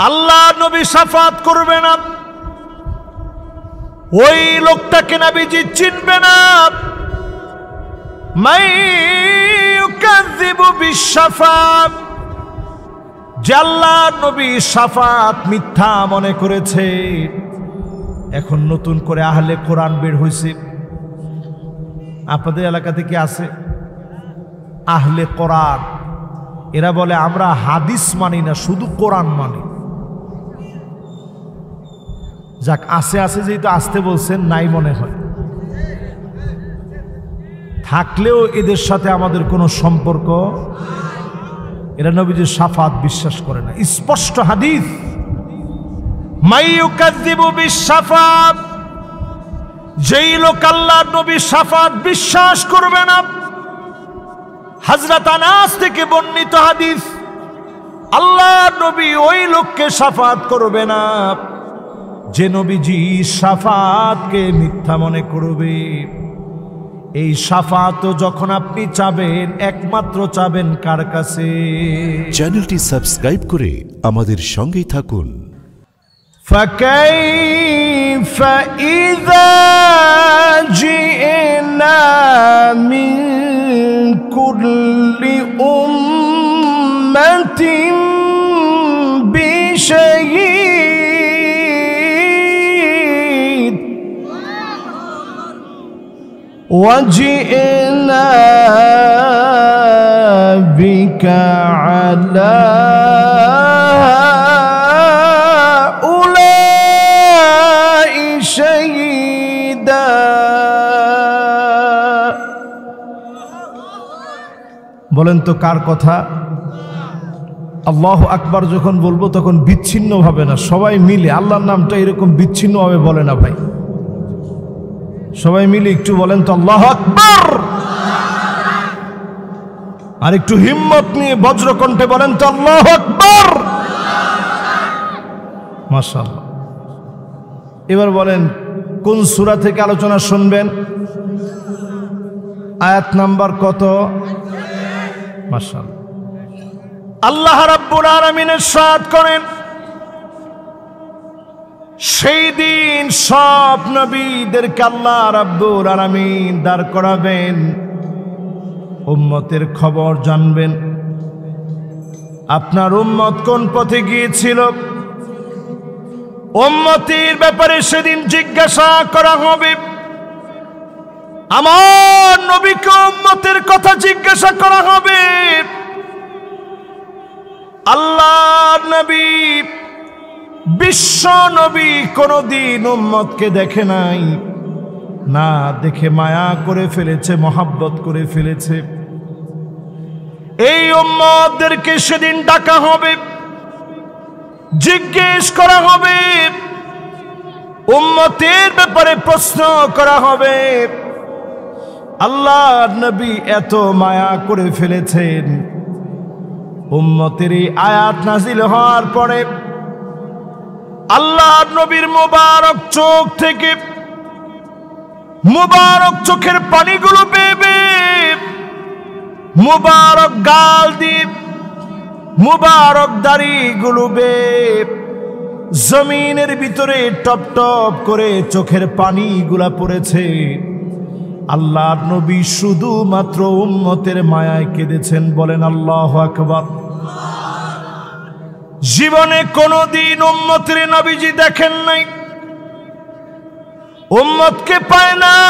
আল্লাহ নবী শাফাত করবে না, ওই লোকটাকে নবীজি চিনবে না। মাইয়ুকাযযিবু বিশ-শাফাআত, যে আল্লাহ নবী শাফাত মিথ্যা মনে করেছে। এখন নতুন করে আহলে কোরআন বের হয়েছে, আপনাদের এলাকাতে কি আছে আহলে কোরআন? এরা বলে আমরা হাদিস মানি না, শুধু কোরআন মানি। যাক, আছে আছে যেহেতু আসতে বলছেন, নাই মনে হয়। থাকলেও এদের সাথে আমাদের কোনো সম্পর্ক। এরা নবীজির শাফাত বিশ্বাস করে না। স্পষ্ট হাদিস, মাইয়ুকাযযিবু বিশ-শাফাআত, যেই লোক আল্লাহ নবীর শাফাত বিশ্বাস করবে না। হযরত আনাস থেকে বর্ণিত হাদিস, আল্লাহ নবী ওই লোককে শাফাত করবে না যে নবীজি শাফাতকে মিথ্যা মনে করবে। এই শাফাত যখন আপনি চাবেন, একমাত্র চাবেন কার কাছে? চ্যানেলটি সাবস্ক্রাইব করে আমাদের সঙ্গেই থাকুন। فكيف إذا جئنا من كل أمة بشهيد وجئنا بك على বলেন তো কার কথা? আল্লাহু আকবার যখন বলবো তখন বিচ্ছিন্ন হবে না, সবাই মিলে আল্লাহর নামটা এরকম বিচ্ছিন্ন ভাবে বলে না ভাই। সবাই মিলে একটু বলেন তো আল্লাহু আকবার। আর একটু হিম্মত নিয়ে বজ্রকণ্ঠে বলেন তো আল্লাহু আকবার। মাশাআল্লাহ। এবার বলেন কোন সূরা থেকে আলোচনা শুনবেন? আয়াত নাম্বার কত? মাশাআল্লাহ। আল্লাহ রাব্বুল আলামিন ইরশাদ করেন, সেই দিন সব নবীদেরকে আল্লাহ রাব্বুল আলামিন দাঁড় করাবেন, উম্মতের খবর জানবেন। আপনার উম্মত কোন পথে গিয়েছিল, উম্মতের ব্যাপারে সেদিন জিজ্ঞাসা করা হবে। আমার নবীকে উম্মতের কথা জিজ্ঞাসা করা হবে। আল্লাহর নবী, বিশ্ব নবী কোনদিন উম্মতকে দেখে নাই, না দেখে মায়া করে ফেলেছে, মহাব্বত করে ফেলেছে। এই উম্মতদেরকে সেদিন ডাকা হবে, জিজ্ঞেস করা হবে, উম্মতের ব্যাপারে প্রশ্ন করা হবে। আল্লাহর নবী এত মায়া করে ফেলেছেন। উম্মতের এই আয়াত নাযিল হওয়ার পরে আল্লাহর নবীর মুবারক চোখ থেকে মুবারক চোখের পানিগুলো বেবে, মুবারক গাল দিয়ে মুবারক দাড়িগুলো বেয়ে জমিনের ভিতরে টপ টপ করে চোখের পানিগুলা পড়েছে। আল্লাহর নবী শুধুমাত্র উম্মতের মায়ায় কেঁদেছেন। বলেন আল্লাহু আকবার। জীবনে কোনদিন উম্মতের নবীজি দেখেন নাই, উম্মতকে পায় নাই।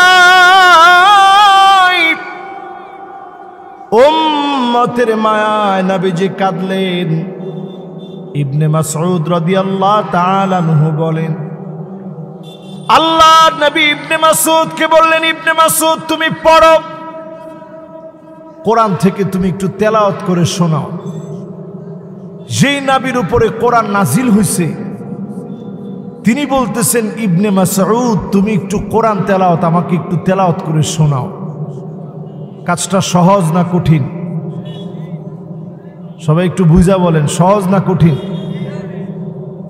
উম্মতের মায়ায় নবীজি কাঁদলেন। ইবনে মাসউদ রাদিয়াল্লাহু তাআলা আনহু বলেন, আল্লাহর নবী ইবনে মাসউদকে বললেন, ইবনে মাসউদ তুমি পড়ো, কোরআন থেকে তুমি একটু তেলাওয়াত করে শোনাও। যেই নবীর উপরে কোরআন নাজিল হয়েছে তিনি বলতেছেন, ইবনে মাসউদ তুমি একটু কোরআন তেলাওয়াত, আমাকে একটু তেলাওয়াত করে শোনাও। কাজটা সহজ না কঠিন? সবাই একটু বুঝা বলেন, সহজ না কঠিন?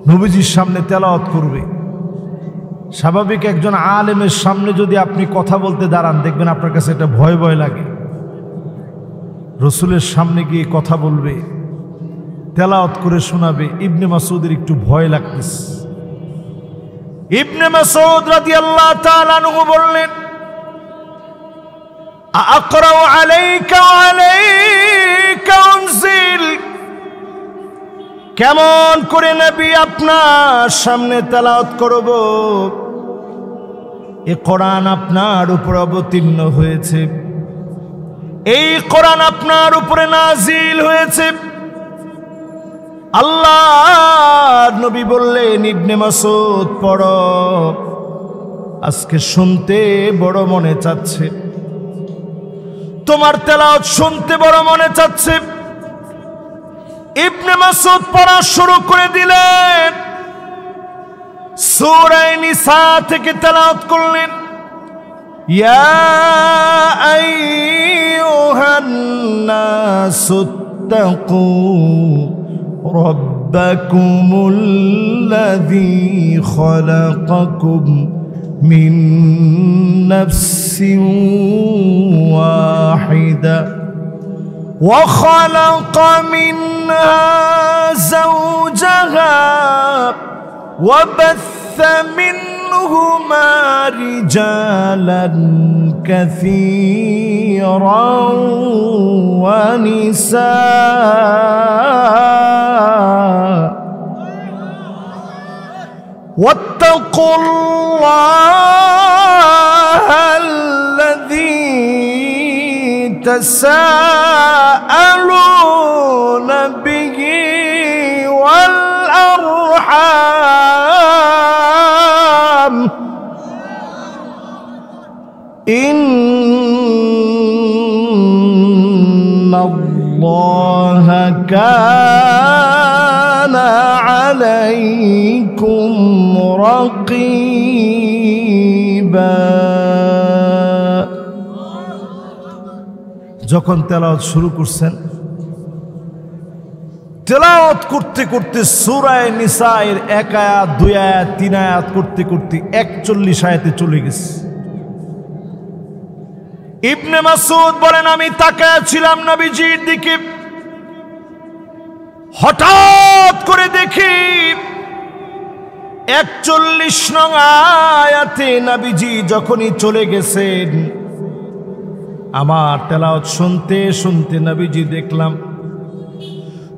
নবীজির সামনে তেলাওয়াত করবে। স্বাভাবিক একজন আলেমের সামনে যদি আপনি কথা বলতে দাঁড়ান, দেখবেন আপনার কাছে একটা ভয় ভয় লাগে। রসুলের সামনে গিয়ে কথা বলবে, তেলাওয়াত করে শোনাবে। ইবনে মাসউদের একটু ভয় লাগতেছে। ইবনে মাসউদ রাদিয়াল্লাহু তাআলা আনহু বললেন, আকরাউ আলাইকা ওয়া আলাইকা উনজিল, কেমন করে নবী আপনার সামনে তেলাওয়াত করব? এই কোরআন আপনার উপর অবতীর্ণ হয়েছে, এই কোরআন আপনার উপরে নাজিল হয়েছে। আল্লাহর নবী বললেন, ইবনে মাসউদ পড়ো, আজকে শুনতে বড় মনে চাচ্ছে, তোমার তেলাওয়াত শুনতে বড় মনে চাচ্ছে। ইবনে মাসউদ পড়া শুরু করে দিলেন। সূরা নিসা থেকে তেলাওয়াত করলেন, ইয়া আইয়ুহান নাসুত্তাকু রাব্বাকুমুল্লাযী খালাকাকুম মিন নাফসিন ওয়াহিদা ওয়া খালাকা মিনহা যাওজাহা ওয়া বাথা মিনহুমা রিজালান কাসীরান ওয়া নিসা واتقوا الله الذي تساءلون به والأرحام إن الله كان عليكم رقيبا। যখন তেলাওয়াত শুরু করছেন, তেলাওয়াত করতে করতে সূরা নিসায়ের 1 আয়াত 2 আয়াত 3 আয়াত করতে করতে 41 আয়াতে চলে গেছে। ইবনে মাসউদ বলেন, আমি তাকায় ছিলাম নবীজির দিকে, হঠাৎ করে দেখি 41 নং আয়াতে নবীজি যখনই চলে গেছেন, আমার তেলাওয়াত শুনতে শুনতে নবীজি দেখলাম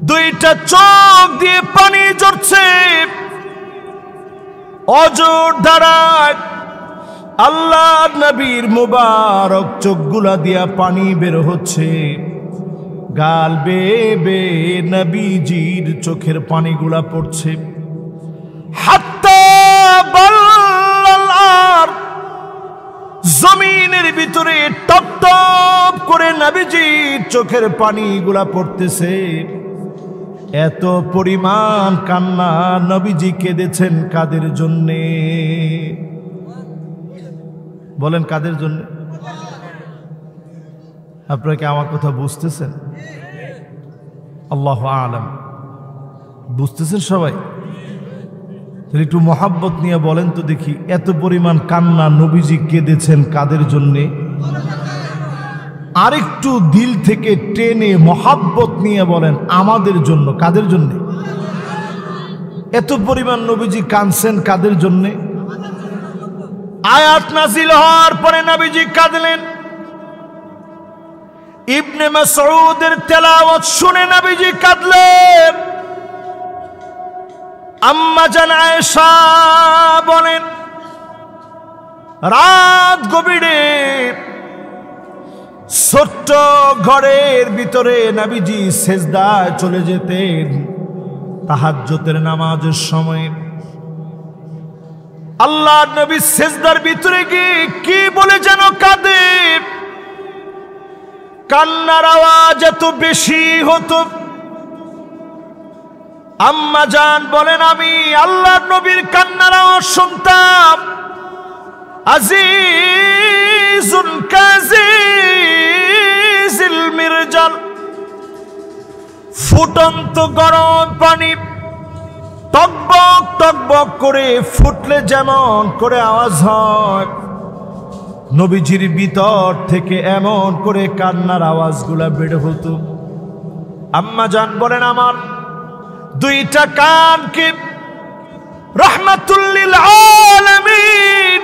দুইটা চোখ দিয়ে পানি ঝরছে, অজর ধারায় আল্লাহর নবীর মুবারক চোখগুলা দিয়া পানি বের হচ্ছে, গাল বেয়ে বেয়ে নবীজির চোখের পানিগুলা পড়ছে। হাত্তা বাল্লাল আরদ, জমিনের ভিতরে টপ টপ করে নবীজির চোখের পানিগুলা পড়তেছে। এত পরিমাণ কান্না, নবীজি কেঁদেছেন কাদের জন্যে? বলেন কাদের জন্য? আপনারা কি আমার কথা বুঝতেছেন? আল্লাহু আ'লাম। বুঝতেছেন সবাই? তাহলে একটু মহাব্বত নিয়ে বলেন তো দেখি, এত পরিমাণ কান্না নবীজি কেঁদেছেন কাদের জন্যে? আরেকটু দিল থেকে টেনে মহাব্বত নিয়ে বলেন আমাদের জন্য। কাদের জন্যে? এত পরিমাণ নবীজি কাঁদছেন কাদের জন্যে? আয়াত নাযিল হওয়ার পরে নবীজি কাঁদলেন। ইবনে মাসউদের তেলাওয়াত শুনে নবীজি কাঁদলেন। আম্মা জান আয়েশা বলেন, রাত গভীরে ছোট্ট ঘরের ভিতরে নবীজি সেজদায় চলে যেতেন তাহাজ্জুদের নামাজের সময়। আল্লাহর নবী সেজদার ভিতরে গিয়ে কি বলে যেন কাঁদে, কান্নার আওয়াজ এত বেশি হতো। আম্মা জান বলেন, আমি আল্লাহর নবীর কান্নার আওয়াজ শুনতাম। আজিজুন কাজিজিল মিরজাল, ফুটন্ত গরম পানি টকবক টকবক করে ফুটলে যেমন করে আওয়াজ হয়, নবীজির ভিতর থেকে এমন করে কান্নার আওয়াজগুলা বের হতো। আম্মা জান বলেন, আমার দুইটা কানকে রাহমাতুল লিল আলামিন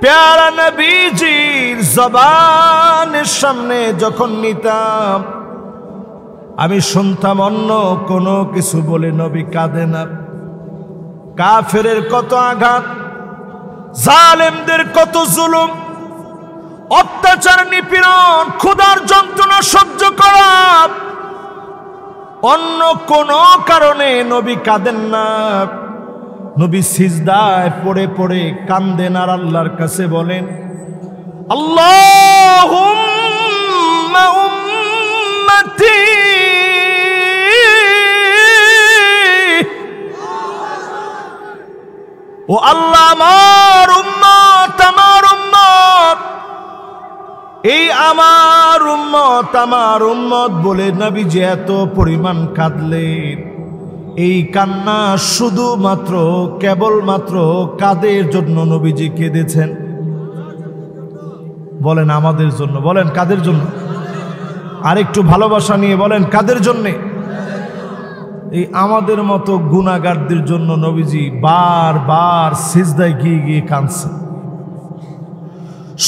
প্যারা নবীজির জবানের সামনে যখন নিতাম আমি শুনতাম অন্য কোনো কিছু বলে নবী কাঁদে না। কাফেরের কত আঘাত, জালেমদের কত জুলুম, অত্যাচার, নিপীড়ন, ক্ষুধার যন্ত্রণা সহ্য করা, অন্য কোনো কারণে নবী কাঁদেন না। নবী সিজদায় পড়ে পড়ে কান্দেন আর আল্লাহর কাছে বলেন, আল্লাহুম্মা উম্মতি, ও আল্লাহ আমার উম্মত, আমার উম্মত, এই আমার উম্মত বলে নবী যে এত পরিমাণ কাঁদলেন। এই কান্না শুধুমাত্র কেবলমাত্র কাদের জন্য নবীজি কেঁদেছেন? বলেন আমাদের জন্য। বলেন কাদের জন্য? আর একটু ভালোবাসা নিয়ে বলেন কাদের জন্যে? এই আমাদের মতো গুনাহগারদের জন্য নবীজি বারবার সিজদায় গিয়ে গিয়ে কাঁদছেন।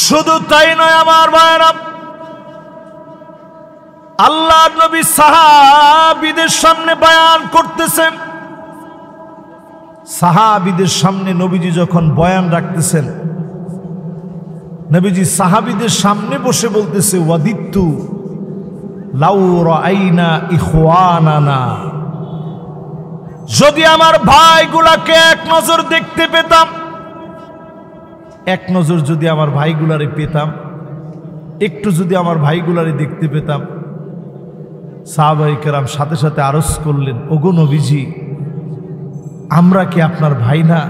শুধু তাই নয় আমার ভাইরা, আল্লাহর নবী সাহাবীদের সামনে বয়ান করতেছেন। সাহাবীদের সামনে নবীজি যখন বয়ান রাখতেছেন, নবীজি সাহাবীদের সামনে বসে বলতেছে, ওয়াদিত্তু লাউ রাআইনা ইখওয়ানানা, যদি আমার ভাইগুলাকে এক নজর দেখতে পেতাম, এক নজর যদি আমার ভাইগুলারে পেতাম, একটু যদি আমার ভাইগুলারে দেখতে পেতাম। সাহাবায়ে কেরাম সাথে সাথে আরজ করলেন, ওগো নবীজি, আমরা কি আপনার ভাই না?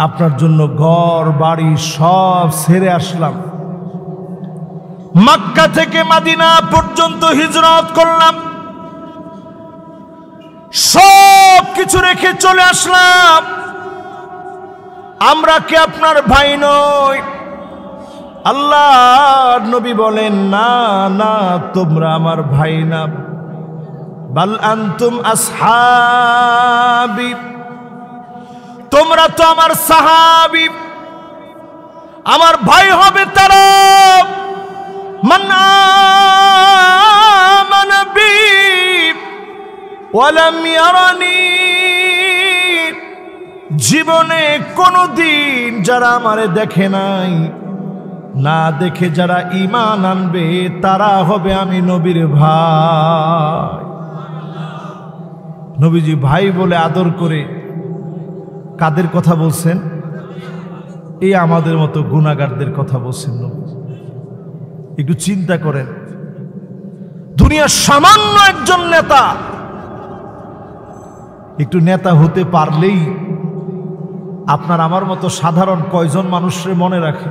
আপনার জন্য ঘর বাড়ি সব ছেড়ে আসলাম, মক্কা থেকে মদিনা পর্যন্ত হিজরত করলাম, সব কিছু রেখে চলে আসলাম, আমরা কি আপনার ভাই নই? আল্লাহর নবী বলেন, না না, তোমরা আমার ভাই না, বাল আনতুম আসহাবি, তোমরা তো আমার সাহাবী। আমার ভাই হবে তারা মান আমানা বি ওয়ালাম ইয়ারানি, জীবনে কোনদিন যারা আমারে দেখে নাই, না দেখে যারা ঈমান আনবে তারা হবে আমি নবীর ভাই। নবীজি ভাই বলে আদর করে কাদের কথা বলছেন? এই আমাদের মতো গুনাহগারদের কথা বলছেন নবীজি। একটু চিন্তা করেন, দুনিয়ার সামান্য একজন নেতা, একটু নেতা হতে পারলেই আপনার আমার মতো সাধারণ কয়জন মানুষের মনে রাখে?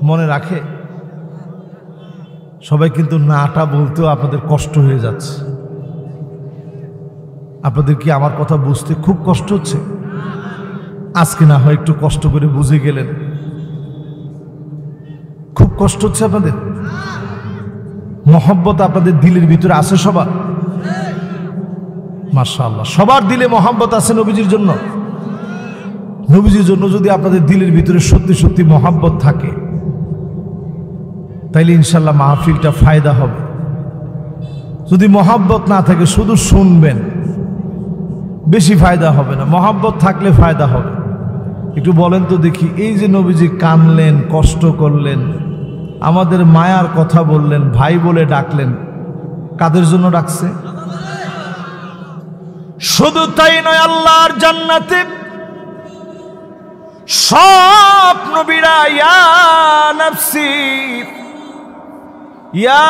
মনে রাখে? সবাই কিন্তু নাটা বলতেও আপনাদের কষ্ট হয়ে যাচ্ছে। আপনাদের কি আমার কথা বুঝতে খুব কষ্ট হচ্ছে? আজকে না হয় একটু কষ্ট করে বুঝে গেলেন। খুব কষ্ট হচ্ছে আপনাদের? মহব্বত আপনাদের দিলের ভিতরে আছে সবার? মাশাআল্লাহ, সবার দিলে মহব্বত আছে নবীজির জন্য। নবীজির জন্য যদি আপনাদের দিলের ভিতরে সত্যি সত্যি মহব্বত থাকে, তাইলে ইনশাল্লাহ মাহফিলটা ফায়দা হবে। যদি মহব্বত না থাকে, শুধু শুনবেন, বেশি ফায়দা হবে না। মহব্বত থাকলে ফায়দা হবে। একটু বলেন তো দেখি, এই যে নবীজি কানলেন, কষ্ট করলেন, আমাদের মায়ার কথা বললেন, ভাই বলে ডাকলেন, কাদের জন্য ডাকছে? শুধু তাই নয়, আল্লাহর জান্নাতে সব নবীরা ইয়া নাফসি ইয়া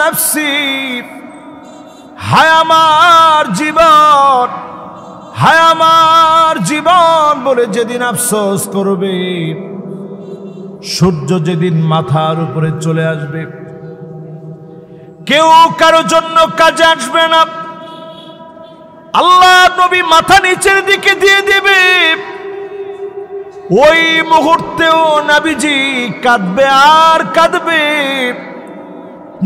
নাফসি, হায় আমার জীবন, হায় আমার জীবন বলে যেদিন আফসোস করবে, সূর্য যেদিন মাথার উপরে চলে আসবে, কেউ কারো জন্য কাজে আসবে না। আল্লাহ নবী মাথা নিচের দিকে দিয়ে দেবে, ওই মুহূর্তেও নবীজি কাঁদবে আর কাঁদবে।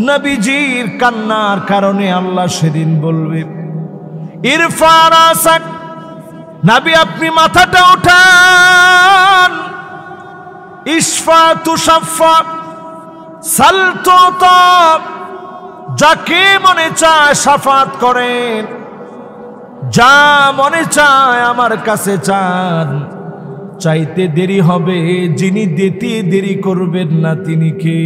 নবীজির কান্নার কারণে আল্লাহ সেদিন বলবে, ইরফা রাসাক, নবী আপনি মাথাটা উঠান, ইশফা তুশাফা, সাল তুতা, যাকে মনে চায় শাফাত করেন, যা মনে চায় আমার কাছে চান। চাইতে দেরি হবে, যিনি দিতে দেরি করবেন না তিনি কে?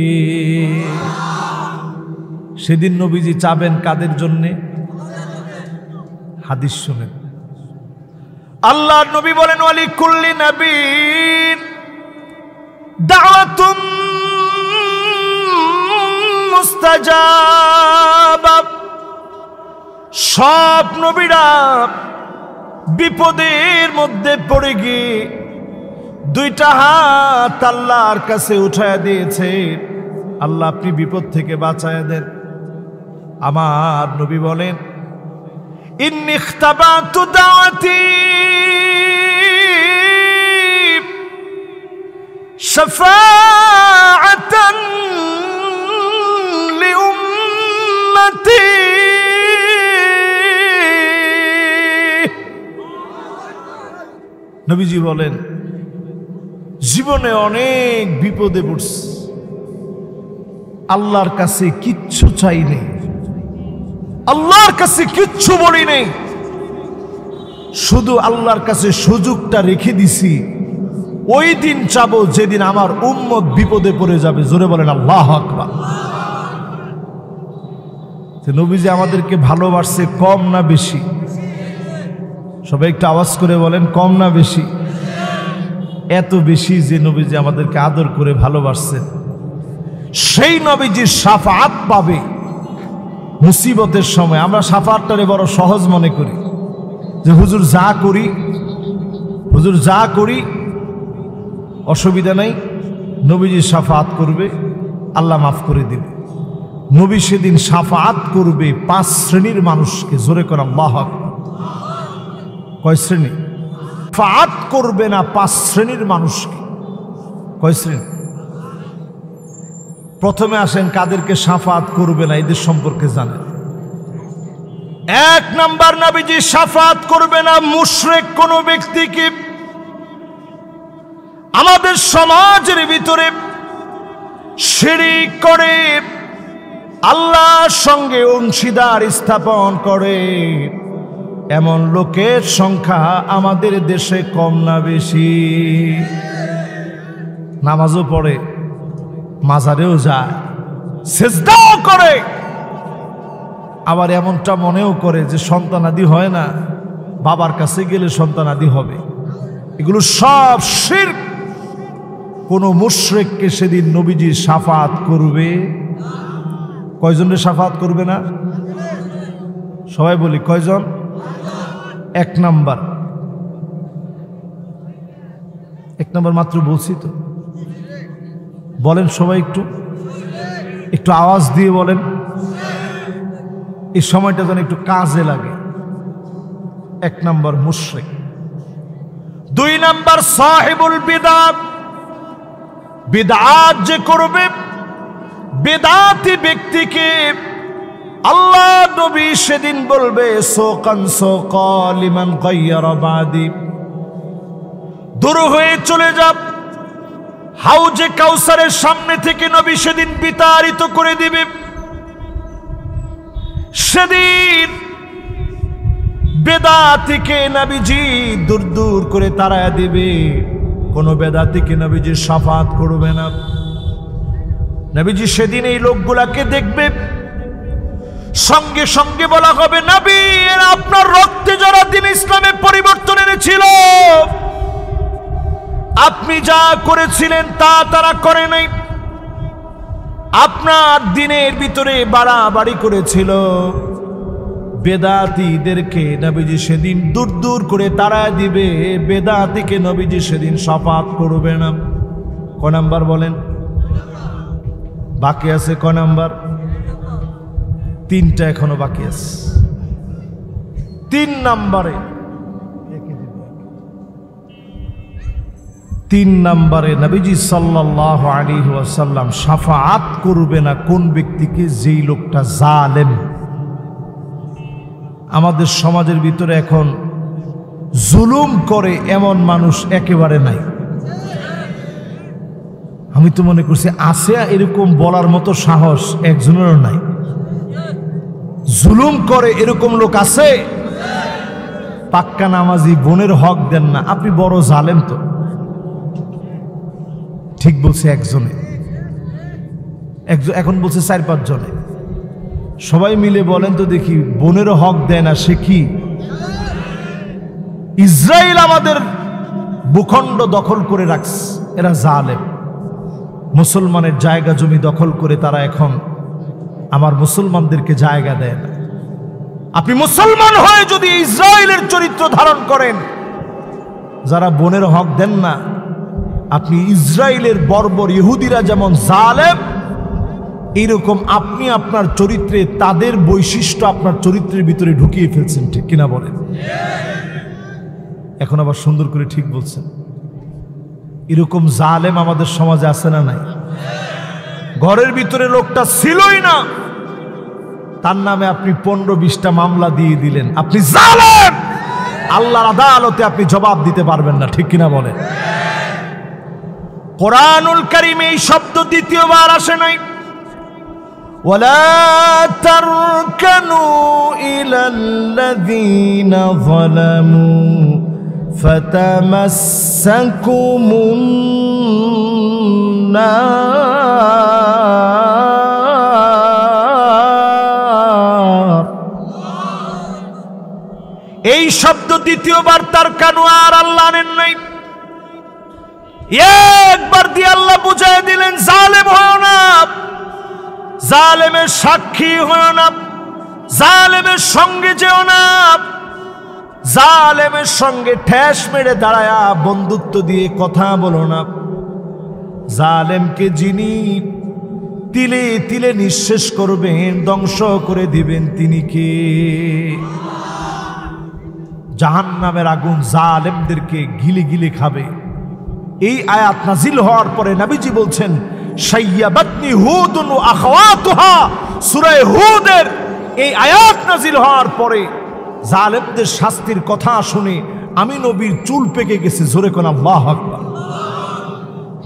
সেদিন নবীজি চাবেন কাদের জন্যে? হাদিস শুনেন, আল্লাহ নবী বলেন, ওয়ালি কুল্লি নবীন দাওয়াতুম মুস্তাজাবা। সব নবীরা বিপদের মধ্যে পড়ে গিয়ে দুইটা হাত আল্লাহর কাছে উঠায় দিয়েছে, আল্লাহ আপনি বিপদ থেকে বাঁচায় দেন। আমার নবী বলেন, ইন্নী ইখতাবাতু দাওয়াতি শাফাআতান লিউম্মতি। নবীজি বলেন, জীবনে অনেক বিপদে পড়ছি, আল্লাহর কাছে কিচ্ছু চাই নেই, আল্লাহর কাছে কিচ্ছু বলি নেই, শুধু আল্লাহর কাছে সুযোগটা রেখে দিছি। ওই দিন চাবো যেদিন আমার উম্মত বিপদে পড়ে যাবে। জোরে বলেন আল্লাহু আকবার। নবীজি আমাদেরকে ভালোবাসছে কম না বেশি? সবাই একটু আওয়াজ করে বলেন, কম না বেশি? এত বেশি যে নবীজি আমাদেরকে আদর করে ভালোবাসছেন। সেই নবীজির শাফাআত পাবে মুসিবতের সময়। আমরা শাফাআতটারে বড় সহজ মনে করি, যে হুজুর যা করি, হুজুর যা করি অসুবিধা নাই, নবীজি শাফাআত করবে, আল্লাহ মাফ করে দেবে। নবী সেদিন শাফাআত করবে 5 শ্রেণীর মানুষকে। জোরে করে আল্লাহু আকবার। কয় শ্রেণী? শাফাআত করবে না 5 শ্রেণীর মানুষকে। কয় শ্রেণী? প্রথমে আসেন কাদেরকে শাফাআত করবে না, এদের সম্পর্কে জানেন। 1 নাম্বার, নবীজি শাফাআত করবে না মুশরিক কোন ব্যক্তিকে। আমাদের সমাজের ভিতরে শিরক করে, আল্লাহর সঙ্গে অংশীদার স্থাপন করে, এমন লোকের সংখ্যা আমাদের দেশে কম না বেশি? নামাজও পড়ে, মাজারেও যায়, সিজদাও করে, আবার এমনটা মনেও করে যে সন্তানাদি হয় না, বাবার কাছে গেলে সন্তানাদি হবে। এগুলো সব শিরক। কোন মুশরিককে সেদিন নবীজি শাফাআত করবে। কয়জনের শাফাআত করবে না? সবাই বলি কয়জন? 1 নাম্বার। 1 নাম্বার মাত্র বলছি তো, বলেন সবাই, একটু আওয়াজ দিয়ে বলেন, এই সময়টা যেন একটু কাজে লাগে। 1 নাম্বার মুশরিক। 2 নাম্বার সাহিবুল বিদআত। বিদআত যে করবে, বিদআতি ব্যক্তিকে আল্লাহ নবী সেদিন বলবে, সোকান সোকা লিমান গায়্যারা বাদি, দূর হয়ে চলে যাব। হাউজে কাউসারের সামনে থেকে নবী সেদিন বিতাড়িত করে দিবে। সেদিন বেদাতিকে নবীজি দূর দূর করে তাড়ায় দিবে। কোন বেদাতিকে নবীজি শাফাআত করবে না। নবীজি সেদিন এই লোকগুলাকে দেখবে, সঙ্গে সঙ্গে বলা হবে, নবী এরা আপনার রক্তে যারা দিন ইসলামে পরিবর্তন এনেছিল, আপনি যা করেছিলেন তা তারা করে নাই। আপনার দিনের ভিতরে বাড়াবাড়ি করেছিল। বেদাতীদেরকে নবীজি সেদিন দূর দূর করে তাড়ায় দিবে। বেদাতীকে নবীজি সেদিন শাফাআত করবে না। ক নাম্বার বলেন? বাকি আছে ক নাম্বার? 3টা এখনো বাকি আছে। 3 নাম্বারে তিন নম্বরে নবীজি সাল্লাল্লাহু আলাইহি ওয়াসাল্লাম শাফাআত করবে না কোন ব্যক্তিকে, যেই লোকটা জালেম। আমাদের সমাজের ভিতরে এখন জুলুম করে এমন মানুষ একেবারে নাই। আমি তো মনে করছি আছে, এরকম বলার মতো সাহস একজনেরও নাই। জুলুম করে এরকম লোক আছে? পাক্কা নামাজি, বোনের হক দেন না, আপনি বড় জালেম। তো ঠিক বলছে একজনে, এখন বলছে 4-5 জনে। সবাই মিলে বলেন তো দেখি, বোনেরও হক দেয় না, সে কি? ইসরায়েল আমাদের ভূখণ্ড দখল করে রাখছে, এরা জালেম। মুসলমানের জায়গা জমি দখল করে তারা এখন আমার মুসলমানদেরকে জায়গা দেয় না। আপনি মুসলমান হয়ে যদি ইসরায়েলের চরিত্র ধারণ করেন, যারা বোনের হক দেন না, আপনি ইসরায়েলের বর্বর ইহুদিরা যেমন জালেম, এইরকম আপনি আপনার চরিত্রে তাদের বৈশিষ্ট্য আপনার চরিত্রের ভিতরে ঢুকিয়ে ফেলছেন। ঠিক কিনা বলেন? এখন আবার সুন্দর করে ঠিক বলছেন। এরকম জালেম আমাদের সমাজে আছে না নাই? ঘরের ভিতরে লোকটা ছিলই না, তার নামে আপনি 15-20টা মামলা দিয়ে দিলেন, আপনি জালেম। আল্লাহর আদালতে আপনি জবাব দিতে পারবেন না। ঠিক কিনা বলেন? কোরআনুল কারীমে এই শব্দ দ্বিতীয়বার আসে নাই। ওয়ালা তারকানু ইলাল্লাযীনা যালামু ফাতামাসসাকুমুন নার। এই শব্দ দ্বিতীয়বার তারকানু আর আল্লাহ আনেন নাই, একবার দিয়ে আল্লাহ বুঝাই দিলেন, জালেম হয় না, জালেমের সাক্ষী হয় না, জালেমের সঙ্গে যেও না, জালেমের সঙ্গে ঠেস মেরে দাঁড়ায়া বন্ধুত্ব দিয়ে কথা বলো না। জালেমকে যিনি তিলে তিলে নিঃশেষ করবেন, ধ্বংস করে দিবেন, তিনি কে? জাহান্নামের আগুন জালেমদেরকে গিলে গিলে খাবে। এই আয়াত নাজিল হওয়ার পরে নবীজি বলছেন, শাইয়াবাতনি হুদুন ওয়া আখাওয়াতুহা। সূরা হুদের এই আয়াত নাজিল হওয়ার পরে জালেমদের শাস্তির কথা শুনে আমি নবীর চুল পেকে গেছে। জোরে কোন আল্লাহু আকবার।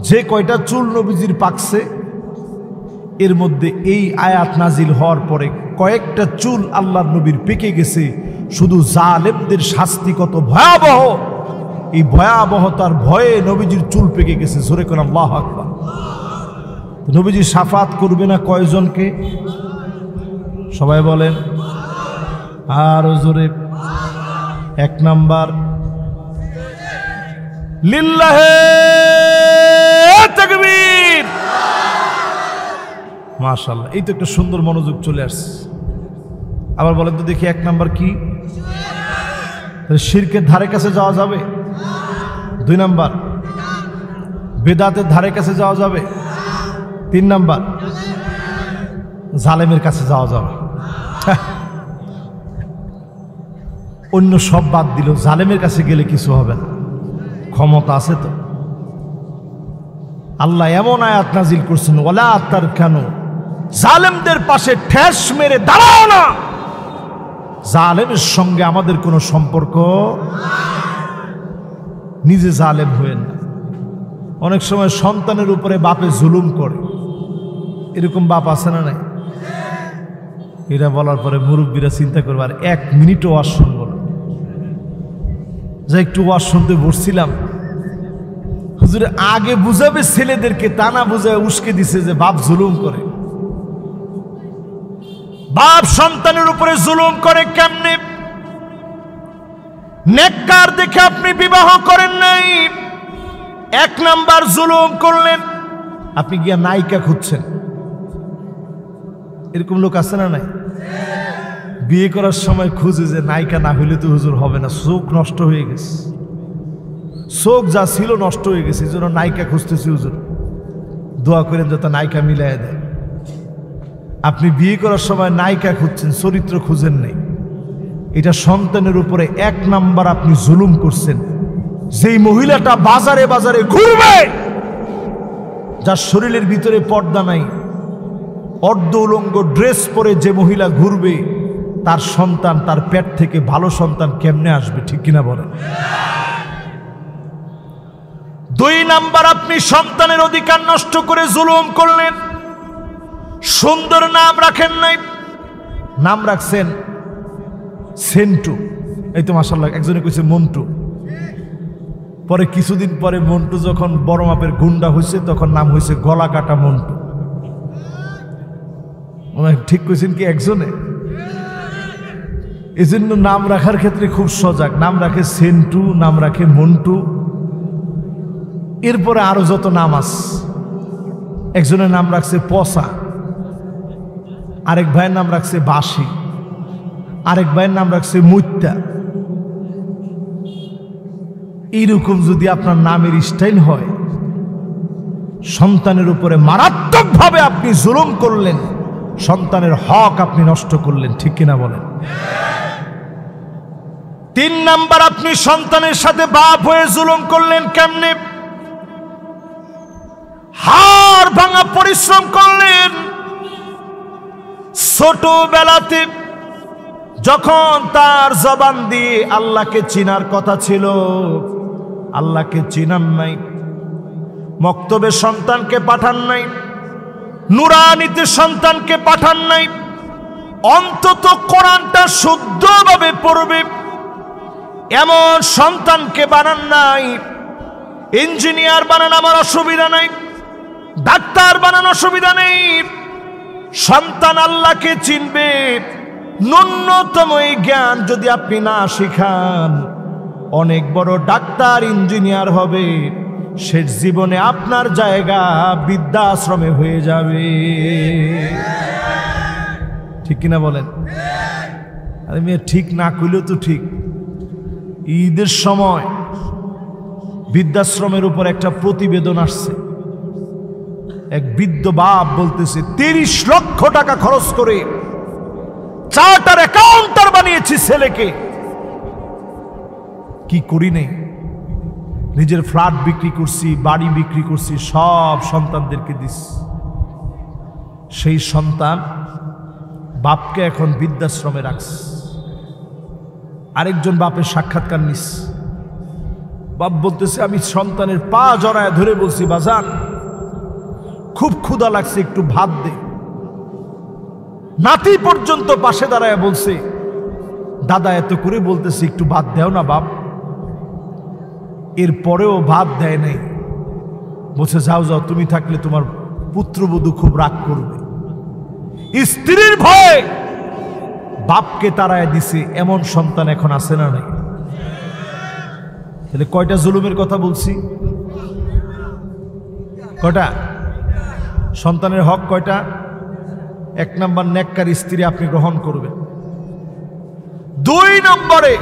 যে কয়টা চুল নবীজির পাকছে, এর মধ্যে এই আয়াত নাজিল হওয়ার পরে কয়েকটা চুল আল্লাহর নবীর পেকে গেছে। শুধু জালেমদের শাস্তি কত ভয়াবহ, এই ভয়াবহতার ভয়ে নবীজির চুল পেকে গেছে। জোরে কোন আল্লাহু আকবার। নবীজি শাফাত করবে না কয়জনকে? সবাই বলেন আর জোরে। 1 নাম্বার, লিল্লাহে তাকবীর। মাশাআল্লাহ, এই তো একটা সুন্দর মনোযোগ চলে আসছে। আবার বলেন তো দেখি 1 নাম্বার কি? শিরকের ধারে কাছে যাওয়া যাবে? 2 নাম্বার, বেদাতের ধারে কাছে যাওয়া যাবে? 3 নাম্বার, জালেমের কাছে যাওয়া যাবে। অন্য সব বাদ দিল, জালেমের কাছে গেলে কিছু হবে না, ক্ষমতা আছে তো। আল্লাহ এমন আয়াত নাজিল করছেন, ওয়ালা তারকানু, জালেমদের পাশে ঠেস মেরে দাঁড়াও না। জালেমের সঙ্গে আমাদের কোনো সম্পর্ক, নিজে জালেম হয়েন না। অনেক সময় সন্তানের উপরে বাপে জুলুম করে, এরকম বাপ আছে না নাই? এটা বলার পরে মুরব্বীরা চিন্তা করবে, আর 1 মিনিটও ওয়াজ শুনবো না। যা একটু ওয়াজ শুনতে বসছিলাম, হুজুরে আগে বুঝাবে ছেলেদেরকে, তা না বুঝাবে উস্কে দিছে যে বাপ জুলুম করে। বাপ সন্তানের উপরে জুলুম করে কেমনে? নেককার দেখে আপনি বিবাহ করেন নাই, 1 নাম্বার জুলুম করলেন। আপনি গিয়া নায়িকা খুঁজছেন, এরকম লোক আছে না নাই? বিয়ে করার সময় খুঁজে যে নায়িকা না হইলে তো হুজুর হবে না, চোখ নষ্ট হয়ে গেছে, চোখ যা ছিল নষ্ট হয়ে গেছে, এই জন্য নায়িকা খুঁজতেছি হুজুর, দোয়া করেন যাতে নায়িকা মিলাই দেয়। আপনি বিয়ে করার সময় নায়িকা খুঁজছেন, চরিত্র খুঁজেন নেই। এটা সন্তানের উপরে 1 নাম্বার আপনি জুলুম করছেন। যেই মহিলাটা বাজারে বাজারে ঘুরবে, যার শরীরের ভিতরে পর্দা নাই, অর্ধ উলঙ্গ ড্রেস পরে যে মহিলা ঘুরবে, তার সন্তান, তার পেট থেকে ভালো সন্তান কেমনে আসবে? ঠিক কিনা বলেন? 2 নাম্বার, আপনি সন্তানের অধিকার নষ্ট করে জুলুম করলেন। সুন্দর নাম রাখেন নাই, নাম রাখছেন সেন্টু। এই তো মাশাআল্লাহ, একজনে কইছে মন্টু। পরে কিছুদিন পরে মন্টু যখন বড় মাপের গুন্ডা হয়েছে, তখন নাম হয়েছে গলা কাটা মন্টু। ঠিক কইছেন কি একজনে? এই জন্য নাম রাখার ক্ষেত্রে খুব সজাগ। নাম রাখে সেন্টু, নাম রাখে মন্টু, এরপরে আরো যত নাম আছে। একজনের নাম রাখছে পসা, আরেক ভাইয়ের নাম রাখছে বাসি, আরেক ভাইয়ের নাম রাখছে মুত্যা। এইরকম যদি আপনার নামের স্টাইল হয়, সন্তানের উপরে মারাত্মকভাবে আপনি জুলুম করলেন, সন্তানের হক আপনি নষ্ট করলেন। ঠিক কিনা বলেন? 3 নাম্বার, আপনি সন্তানের সাথে বাপ হয়ে জুলুম করলেন। কেমনে? হাড় ভাঙা পরিশ্রম করলেন। ছোটবেলাতে যখন তার জবান দিয়ে আল্লাহকে চিনার কথা ছিল, আল্লাহকে চিনান নাই, মক্তবে সন্তানকে পাঠান নাই, নুরানিতে সন্তানকে পাঠান নাই, অন্তত কোরআনটা শুদ্ধভাবে পড়বে এমন সন্তানকে বানান নাই। ইঞ্জিনিয়ার বানান আমার অসুবিধা নাই, ডাক্তার বানানো অসুবিধা নেই, সন্তান আল্লাহকে চিনবে, ন্যূনতম এই জ্ঞান যদি আপনি না শিখান, অনেক বড় ডাক্তার ইঞ্জিনিয়ার হবে, সে জীবনে আপনার জায়গা বৃদ্ধাশ্রমে হয়ে যাবে। ঠিক কিনা বলেন? আরে মেয়ে, ঠিক না কইলেও তো ঠিক। ঈদের সময় বৃদ্ধাশ্রমের উপর একটা প্রতিবেদন আসছে। এক বৃদ্ধ বাপ বলতেছে, 30 লক্ষ টাকা খরচ করে চার্টার অ্যাকাউন্টার বানিয়েছি ছেলেকে, কি করি নেই, নিজের ফ্ল্যাট বিক্রি করছি, বাড়ি বিক্রি করছি, সব সন্তানদেরকে দিস। সেই সন্তান বাপকে এখন বৃদ্ধাশ্রমে রাখছে। আরেকজন বাপের সাক্ষাৎকার নিস। বাপ বলতেছে, আমি সন্তানের পা জড়ায় ধরে বলছি, বাজান খুব ক্ষুধা লাগছে, একটু ভাত দে। নাতি পর্যন্ত পাশে দাঁড়ায় বলছে, দাদা এত করে বলতেছে একটু ভাত দেও না বাপ। এরপরেও ভাত দেয় নাই। বলছে, যাও যাও, তুমি থাকলে তোমার পুত্রবধূ খুব রাগ করবে। স্ত্রীর ভয়ে বাপকে তাড়ায় দিছে। এমন সন্তান এখন আছে না নাই? তাহলে কয়টা জুলুমের কথা বলছি? কয়টা? সন্তানের হক কয়টা? 1 নম্বর, নেককার স্ত্রী আপনি গ্রহণ করবেন। 2 নম্বরে,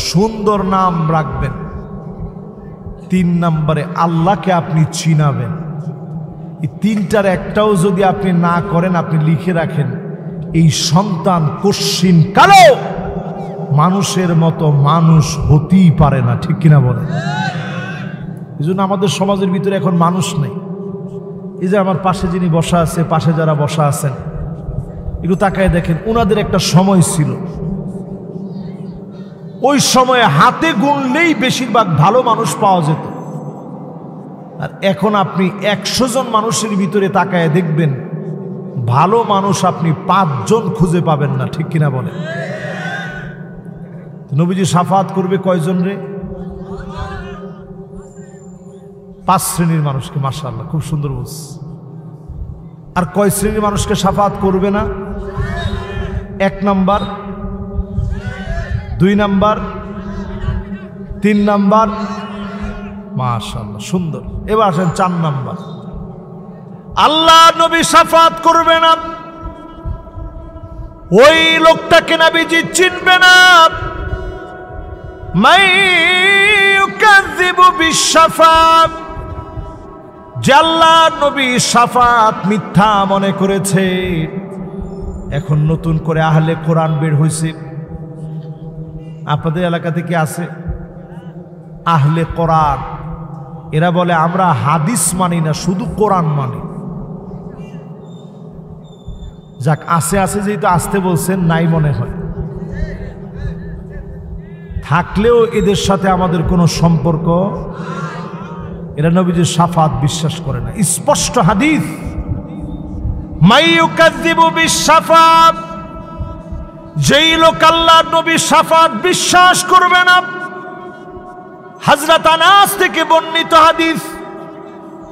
সুন্দর নাম রাখবেন। 3 নম্বরে, আল্লাহকে আপনি চিনাবেন। এই 3টার একটাও যদি আপনি না করেন, আপনি লিখে রাখেন, এই সন্তান কশ্চিন কালো মানুষের মতো মানুষ হতেই পারে না। ঠিক কিনা বলেন? এই জন্য আমাদের সমাজের ভিতরে এখন মানুষ নেই। এই যে আমার পাশে যিনি বসা আছে, পাশে যারা বসা আছেন, একটু তাকায় দেখেন, ওনাদের একটা সময় ছিল, ওই সময়ে হাতে গুনলেই বেশিরভাগ ভালো মানুষ পাওয়া যেত। আর এখন আপনি 100 জন মানুষের ভিতরে তাকায় দেখবেন, ভালো মানুষ আপনি 5 জন খুঁজে পাবেন না। ঠিক কিনা বলেন? নবীজি শাফাত করবে কয়জন রে? 5 শ্রেণীর মানুষকে। মাশাআল্লাহ, খুব সুন্দর বলছে। আর কয় শ্রেণীর মানুষকে শাফাত করবে না? 1 নাম্বার, 2 নাম্বার, 3 নাম্বার। মাশাআল্লাহ, সুন্দর। এবার আসেন 4 নাম্বার। আল্লাহ নবী শাফাত করবে না, ওই লোকটাকে নবীজি চিনবে না। মাই ইউকাযযিবু বিশ-শাফাআত, যে আল্লাহ নবী শাফাত মিথ্যা মনে করেছে। এখন নতুন করে আহলে কোরআন বের হয়েছে, আপনাদের এলাকাতে কি আছে? আহলে কোরআন, এরা বলে আমরা হাদিস মানি না, শুধু কোরআন মানি। যাক, আছে আছে যেহেতু আসতে বলছেন, নাই মনে হয়। থাকলেও এদের সাথে আমাদের কোনো সম্পর্ক, এরা নবীজির শাফাত বিশ্বাস করে না। স্পষ্ট হাদিস, মাইয়ুকাযযিবু বিশ-শাফাত, যেই লোক আল্লাহর নবীর শাফাত বিশ্বাস করবে না। হযরত আনাস থেকে বর্ণিত হাদিস,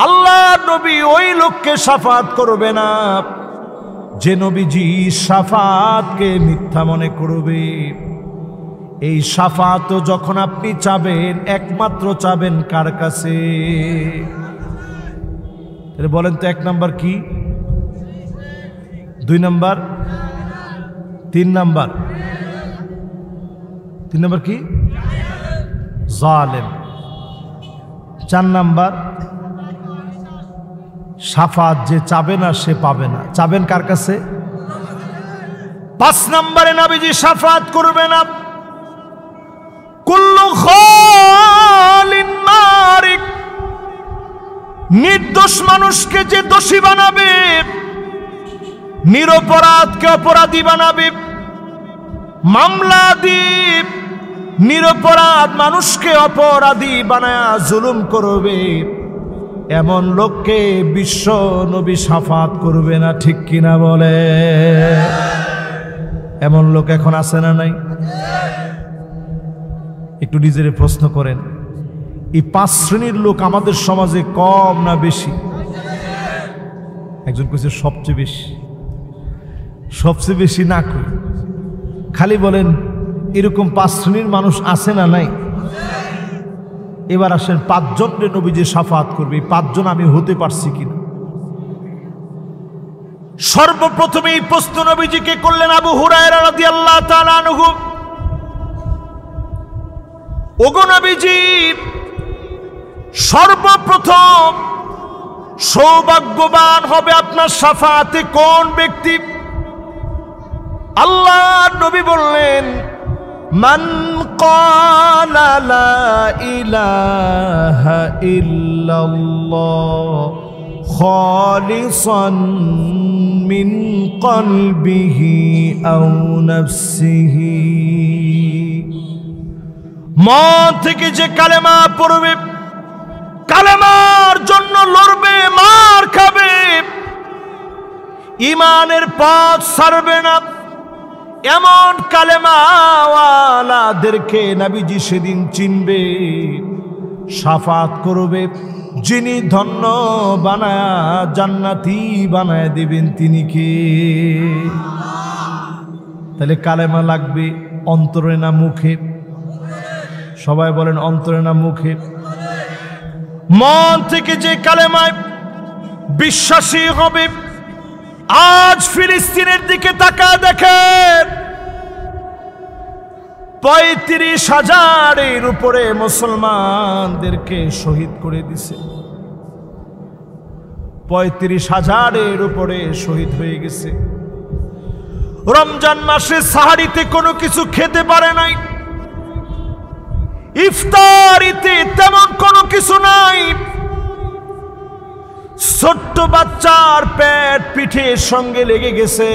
আল্লাহর নবী ওই লোককে শাফাত করবে না যে নবীজি শাফাতকে মিথ্যা মনে করবে। এই শাফাত যখন আপনি চাবেন, একমাত্র চাবেন কার কাছে? বলেন তো, 1 নাম্বার কি, 2 নাম্বার, 3 নাম্বার? 3 নাম্বার কি? জালেম। 4 নাম্বার, শাফাত যে চাবে না সে পাবে না। চাবেন কার কাছে? 5 নম্বরে নবীজি শাফাত করবে না কুল্লু খালিন মারিক, নির্দোষ মানুষকে যে দোষী বানাবে, নিরপরাধকে অপরাধী বানাবে, মামলা দ্বীপ নিরপরাধ মানুষকে অপরাধী বানায়া জুলুম করবে, এমন লোককে বিশ্ব নবী শাফাত করবে না। ঠিক কিনা বলে? এমন লোক এখন আছে না নাই? একটু নিজের প্রশ্ন করেন, এই 5 শ্রেণীর লোক আমাদের সমাজে কম না বেশি? একজন কইছে সবচেয়ে বেশি। সবচেয়ে বেশি না কই, খালি বলেন এরকম 5 শ্রেণীর মানুষ আছে না নাই? এবার আসেন 5 জনকে নবীজি শাফাত করবে। 5 জন আমি হতে পারছি কিনা? সর্বপ্রথমে এই প্রশ্ন নবীজিকে করলেন আবু হুরায়রা রাদিয়াল্লাহু তাআলা আনহু। ওগো নবীজি, সর্বপ্রথম সৌভাগ্যবান হবে আপনার শাফাতে কোন ব্যক্তি? আল্লাহর নবী বললেন, মান ক্বালা লা ইলাহা ইল্লাল্লাহ খালিসান মিন কলবিহি আও নাফসিহি, মন থেকে যে কালেমা পড়বে, কালেমার জন্য লড়বে, মার খাবে, ঈমানের পথ ছাড়বে না, এমন কালেমাওয়ালাদেরকে নবীজি সেদিন চিনবে, শাফাত করবে। যিনি ধন্য বানায়া জান্নাতি বানায় দিবেন তিনি কে? তাহলে কালেমা লাগবে অন্তরে না মুখে? সবাই বলেন অন্তরে না মুখে? মন থেকে যে কালেমায় বিশ্বাসী হবে। আজ ফিলিস্তিনের দিকে তাকায় দেখেন, 35,000-এর উপরে মুসলমানদেরকে শহীদ করে দিছে। 35,000-এর উপরে শহীদ হয়ে গেছে। রমজান মাসে সাহারিতে কোনো কিছু খেতে পারে নাই, ইফতারিতে তেমন কোনো কিছু নাই। ছোট্ট বাচ্চার পেট পিঠের সঙ্গে লেগে গেছে।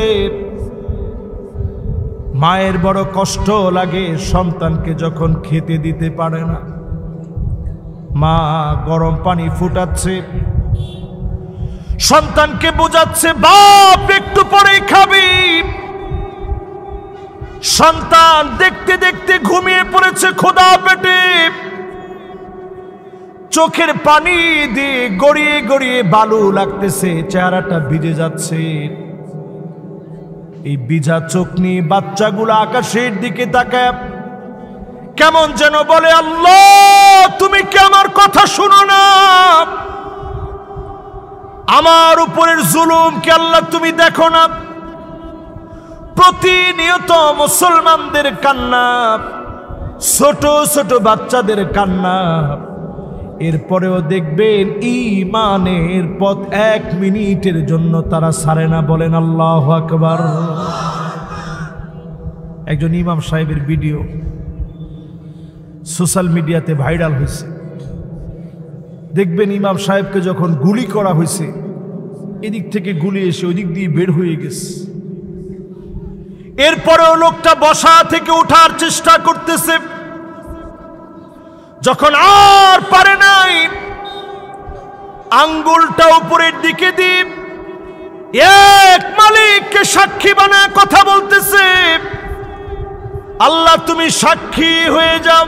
মায়ের বড় কষ্ট লাগে সন্তানকে যখন খেতে দিতে পারে না। মা গরম পানি ফুটাচ্ছে, সন্তানকে বোঝাচ্ছে বাপ একটু পরেই খাবি। সন্তান দেখতে দেখতে ঘুমিয়ে পড়েছে ক্ষুধা পেটে, চোখের পানি দিয়ে গড়িয়ে গড়িয়ে বালু লাগতেছে, চেহারাটা ভিজে যাচ্ছে। এই ভিজা চোখ নিয়ে বাচ্চাগুলো আকাশের দিকে তাকায়, কেমন যেন বলে, আল্লাহ তুমি কি আমার কথা শুনো না? আমার উপরের জুলুম কি আল্লাহ তুমি দেখো না? প্রতিনিয়ত মুসলমানদের কান্না, ছোট ছোট বাচ্চাদের কান্না। এরপরেও দেখবেন ঈমানের পথ 1 মিনিটের জন্য তারা ছাড়ে না। বলেন আল্লাহু আকবার। একজন ইমাম সাহেবের ভিডিও, সোশ্যাল মিডিয়াতে ভাইরাল হয়েছে। দেখবেন ইমাম সাহেবকে যখন গুলি করা হয়েছে, এদিক থেকে গুলি এসে ওই দিক দিয়ে বের হয়ে গেছে। এরপরেও লোকটা বসা থেকে ওঠার চেষ্টা করতেছে। যখন আর পারে নাই, আঙ্গুলটা উপরের দিকে দিয়ে এক মালিককে সাক্ষী বানায় কথা বলতেছে, আল্লাহ তুমি সাক্ষী হয়ে যাও,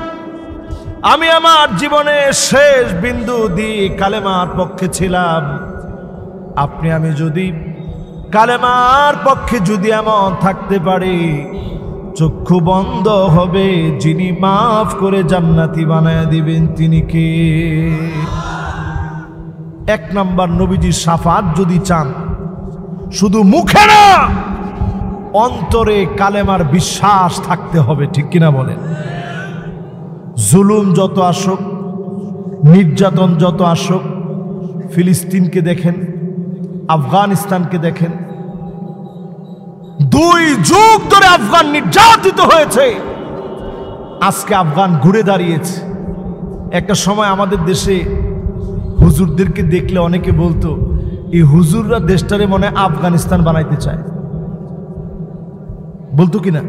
আমি আমার জীবনের শেষ বিন্দু দিয়ে কালেমার পক্ষে ছিলাম। আপনি আমি যদি কালেমার পক্ষে যদি এমন থাকতে পারি, চক্ষু বন্ধ হবে, যিনি মাফ করে জান্নাতি বানায় দিবেন তিনি কে? এক নাম্বার, নবীজির শাফাত যদি চান, শুধু মুখে না, অন্তরে কালেমার বিশ্বাস থাকতে হবে। ঠিক কিনা বলেন? জুলুম যত আসুক, নির্যাতন যত আসুক, ফিলিস্তিনকে দেখেন, আফগানিস্তানকে দেখেন, 2 যুগ ধরে আফগান নির্যাতিত হয়েছে, আজকে আফগান ঘুরে দাঁড়িয়েছে। একটা সময় আমাদের দেশে হুজুরদেরকে দেখলে অনেকে বলতো, এই হুজুররা দেশটারে মনে আফগানিস্তান বানাইতে চায়, বলতো কিনা?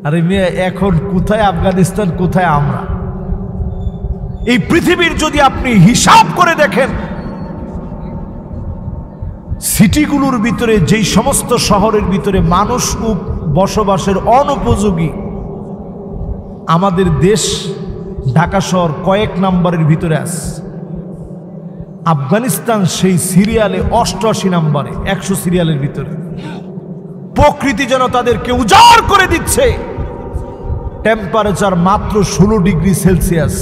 আরে মেয়ে, এখন কোথায় আফগানিস্তান, কোথায় আমরা? এই পৃথিবীর যদি আপনি হিসাব করে দেখেন, সিটিগুলোর ভিতরে যেই সমস্ত শহরের ভিতরে মানুষ বসবাসের অনুপযোগী, আমাদের দেশ ঢাকা শহর কয়েক নাম্বারের ভিতরে আছে। আফগানিস্তান সেই সিরিয়ালে 88 নাম্বারে, 100 সিরিয়ালের ভিতরে। প্রকৃতি যেন তাদেরকে উজাড় করে দিচ্ছে। টেম্পারেচার মাত্র 16 ডিগ্রি সেলসিয়াস।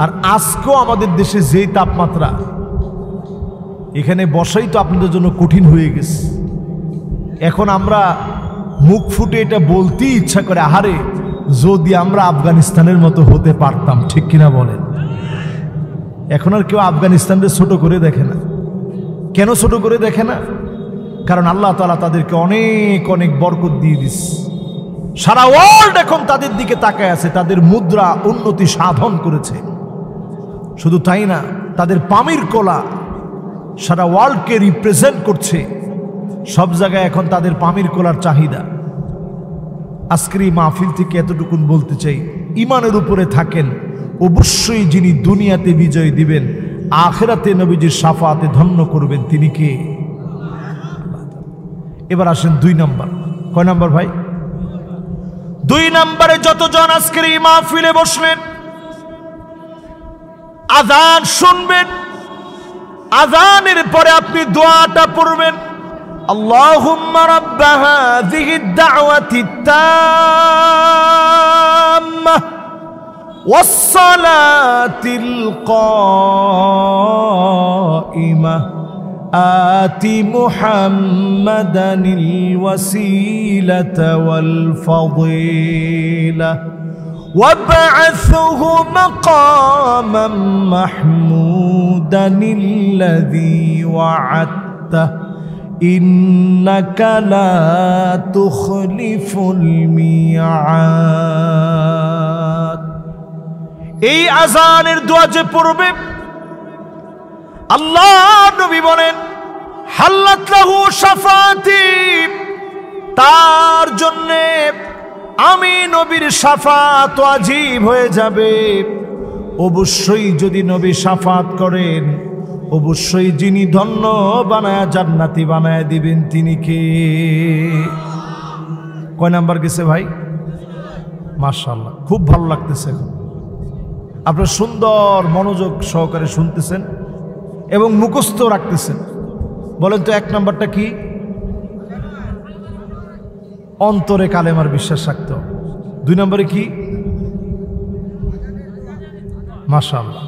আর আজকেও আমাদের দেশে যেই তাপমাত্রা, এখানে বসাই তো আপনাদের জন্য কঠিন হয়ে গেছে। এখন আমরা মুখ ফুটে এটা বলতেই ইচ্ছা করে, আহারে যদি আমরা আফগানিস্তানের মতো হতে পারতাম। ঠিক কিনা বলেন? এখন আর কেউ আফগানিস্তানকে ছোট করে দেখে না। কেন ছোট করে দেখে না? কারণ আল্লাহ তাআলা তাদেরকে অনেক অনেক বরকত দিয়ে দিচ্ছে। সারা ওয়ার্ল্ড এখন তাদের দিকে তাকায় আছে, তাদের মুদ্রা উন্নতি সাধন করেছে। শুধু তাই না, তাদের পামির কলা সারা ওয়ার্ল্ডকে রিপ্রেজেন্ট করছে। সব জায়গায় এখন তাদের পামির কলার চাহিদা। আজকের এই মাহফিল থেকে এতটুকুন বলতে চাই, ইমানের উপরে থাকেন, অবশ্যই যিনি দুনিয়াতে বিজয় দিবেন, আখিরাতে নবীজির শাফাতে ধন্য করবেন তিনি কে? এবার আসেন 2 নাম্বার। কয় নাম্বার ভাই? 2 নাম্বারে যতজন আজকের এই মাহফিলে বসলেন, আযান শুনবেন, আযানের পরে আপনি দোয়াটা পড়বেন, আল্লাহুম্মা রাব্বা হাযিহিদ দাওয়াতিত তাম্মাহ ওয়াস সালাতিল কাইমাহ আতি মুহাম্মাদানিল ওয়াসিলাতা ওয়াল ফাদিলাহ وابعثه مقاما محمودا الذي وعدته إنك لا تخلف الميعاد। এই আযানের দোয়া যে পড়বে, আল্লাহ নবী বলেন, হাল্লাত লাহু শাফাতি, তার জন্যে আমি নবীর শাফাত ওয়াজিব হয়ে যাবে। অবশ্যই যদি নবী শাফাত করেন, অবশ্যই যিনি ধন্য বানায়া জান্নাতি বানায়া দিবেন তিনি কে? কয় নাম্বার গেছে ভাই? মাশাআল্লাহ, খুব ভালো লাগতেছে। আপনারা সুন্দর মনোযোগ সহকারে শুনতেছেন এবং মুখস্থ রাখতেছেন। বলেন তো 1 নাম্বারটা কি? অন্তরে কালেমার বিশ্বাস রাখতে হবে। 2 নম্বরে কি? মাশাআল্লাহ,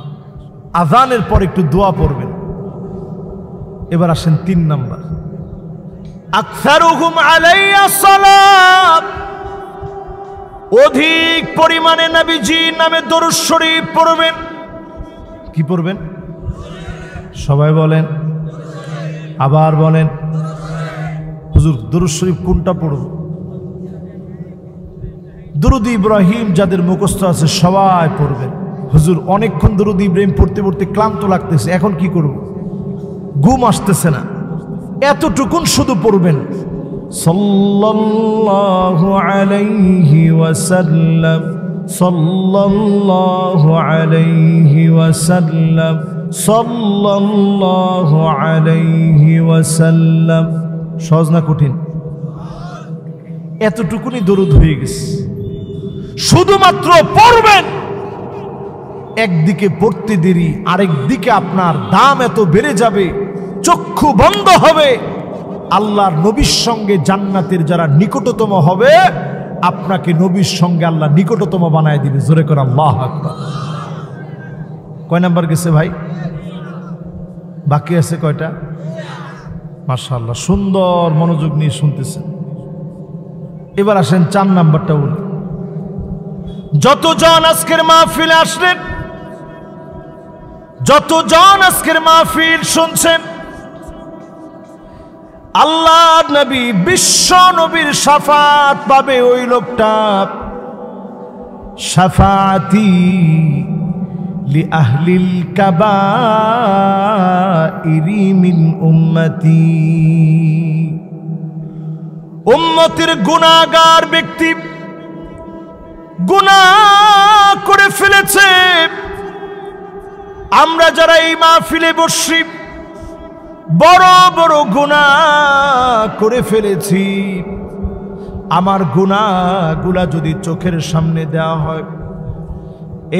আযানের পর একটু দোয়া পড়বেন। এবার আসেন 3 নাম্বার, আকসারুহুম আলাইয়া সালাত, অধিক পরিমাণে নবীজির নামে দরুদ শরীফ পড়বেন। কি পড়বেন? সবাই বলেন, আবার বলেন। হুজুর দরুদ শরীফ কোনটা পড়ব? দুরূদ ইব্রাহিম যাদের মুখস্থ আছে সবাই পড়বেন। হুজুর অনেকক্ষণ দুরূদ ইব্রাহিম পড়তে পড়তে ক্লান্ত লাগতেছে, এখন কি করব, ঘুম আসতেছে না, এতটুকুন শুধু পড়বেন। সাল্লাল্লাহু আলাইহি ওয়াসাল্লাম, সাল্লাল্লাহু আলাইহি ওয়াসাল্লাম, সাল্লাল্লাহু আলাইহি ওয়াসাল্লাম। সহজ না কঠিন? এতটুকুনি দরুদ হয়ে গেছে, শুধুমাত্র পড়বেন। একদিকে পড়তে দেরি, আরেক দিকে আপনার দাম এত বেড়ে যাবে, চক্ষু বন্ধ হবে। আল্লাহর নবীর সঙ্গে জান্নাতের যারা নিকটতম হবে, আপনাকে নবীর সঙ্গে আল্লাহ নিকটতম বানায় দিবে। জোরে করে আল্লাহু আকবার। কয় নাম্বার গেছে ভাই? বাকি আছে কয়টা? মাশাআল্লাহ, সুন্দর মনোযোগ নিয়ে শুনতেছেন। এবার আসেন 4 নাম্বারটা বলি। যতজন আজকের মাহফিলে আসলেন, যতজন আজকের মাহফিল শুনছেন, আল্লাহ নবী বিশ্ব নবীর শাফাত পাবে ওই লোকটা। শাফাতি লি আহলিল কাবাইরি মিন উম্মতি। উম্মতের গুনাহগার ব্যক্তি গুনাহ করে ফেলেছে, আমরা যারা এই মাহফিলে বসি বড় বড় গুনাহ করে ফেলেছি। আমার গুনাহগুলা যদি চোখের সামনে দেওয়া হয়,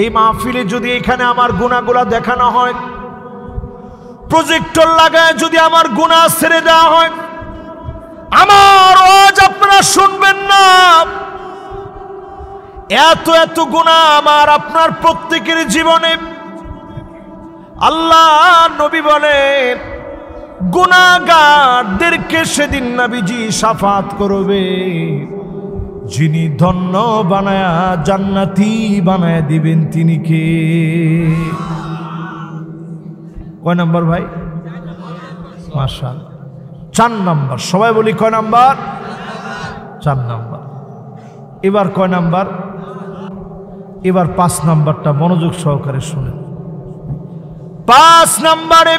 এই মাহফিলে যদি এখানে আমার গুনাহগুলা দেখানো হয়, প্রজেক্টর লাগায় যদি আমার গুনাহ ছেড়ে দেওয়া হয়, আমার আওয়াজ আপনারা শুনবেন না। এত এত গুনাহ আমার আপনার প্রত্যেকের জীবনে। আল্লাহ নবী বলেন, গুনাহগারদেরকে সেদিন নবীজি শাফাত করবে, যিনি ধন্য বানায়া জান্নাতি বানায়া দিবেন তিনি কে? কয় নাম্বার ভাই? মাশাআল্লাহ, 4 নাম্বার। সবাই বলি কয় নাম্বার? 4 নাম্বার। এবার কয় নাম্বার? এবার 5 নাম্বারটা মনোযোগ সহকারে শুনেন। 5 নাম্বারে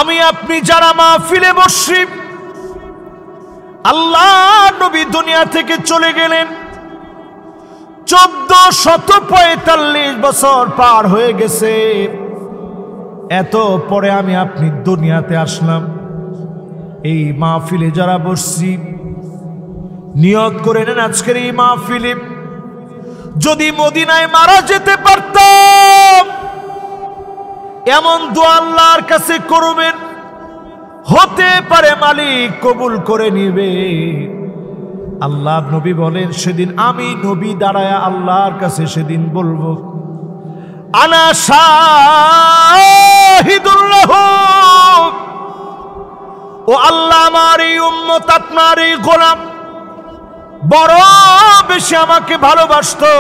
আমি আপনি যারা মাহফিলে বসি, আল্লাহ নবী দুনিয়া থেকে চলে গেলেন, 1445 বছর পার হয়ে গেছে। এত পরে আমি আপনি দুনিয়াতে আসলাম। এই মাহফিলে যারা বসছি, নিয়ত করে নেন আজকের এই মাহফিলে যদি মদিনায় মারা যেতে পারতাম, এমন দোয়া আল্লাহর কাছে করবেন, হতে পারে মালিক কবুল করে নিবে। আল্লাহ নবী বলেন, সেদিন আমি নবী দাঁড়ায়া আল্লাহর কাছে সেদিন বলবো, আনা শাহিদুল্লাহ, ও আল্লাহ আমার এই উম্মত আপনার এই গোলাম বড় বেশি আমাকে ভালোবাসতো,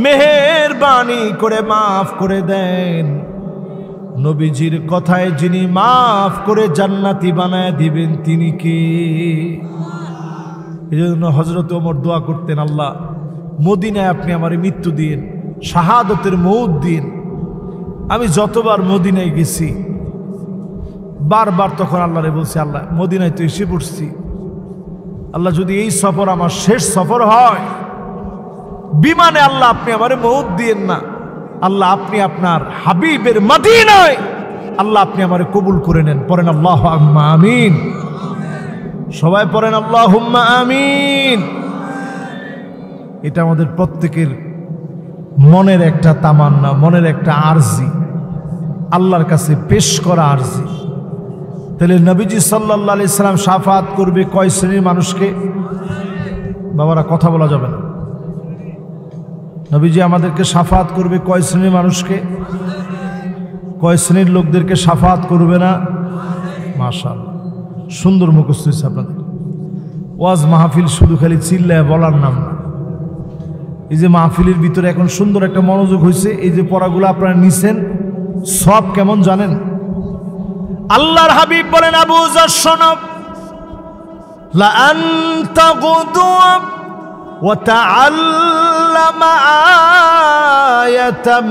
মেহেরবানি করে মাফ করে দেন। নবীজির কথায় যিনি মাফ করে জান্নাতি বানায় দিবেন তিনি কে? এই জন্য হযরত ওমর দোয়া করতেন, আল্লাহ মদিনায় আপনি আমার মৃত্যু দিন, শাহাদতের মউত দিন। আমি যতবার মদিনায় গেছি বারবার তখন আল্লাহরে বলছি, আল্লাহ মদিনায় তো এসে পড়ছি, আল্লাহ যদি এই সফর আমার শেষ সফর হয়, বিমানে আল্লাহ আপনি আমারে মউত দিয়েন না। আল্লাহ আপনি আপনার হাবিবের মদিনায় আল্লাহ আপনি আমারে কবুল করে নেন। পড়েন আল্লাহুম্মা আমিন। সবাই পড়েন আল্লাহুম্মা আমিন। এটা আমাদের প্রত্যেকের মনের একটা তামান্না, মনের একটা আরজি, আল্লাহর কাছে পেশ করা আরজি। তাহলে নবীজি সাল্লাল্লাহু আলাইহি সাল্লাম শাফাত করবে কয় শ্রেণীর মানুষকে? বাবারা কথা বলা যাবে না। নবীজি আমাদেরকে শাফাত করবে কয় শ্রেণীর মানুষকে? কয় শ্রেণীর লোকদেরকে শাফাত করবে না? মাশাআল্লাহ, সুন্দর মুখস্থ হয়েছে আপনাদের। ওয়াজ মাহফিল শুধু খালি চিল্লায় বলার নাম না। এই যে মাহফিলের ভিতরে এখন সুন্দর একটা মনোযোগ হয়েছে, এই যে পড়াগুলো আপনারা নিছেন, সব কেমন জানেন? আল্লাহর হাবিব বলেন, আবু যর শোনো, لأن تغدو وتعلم آية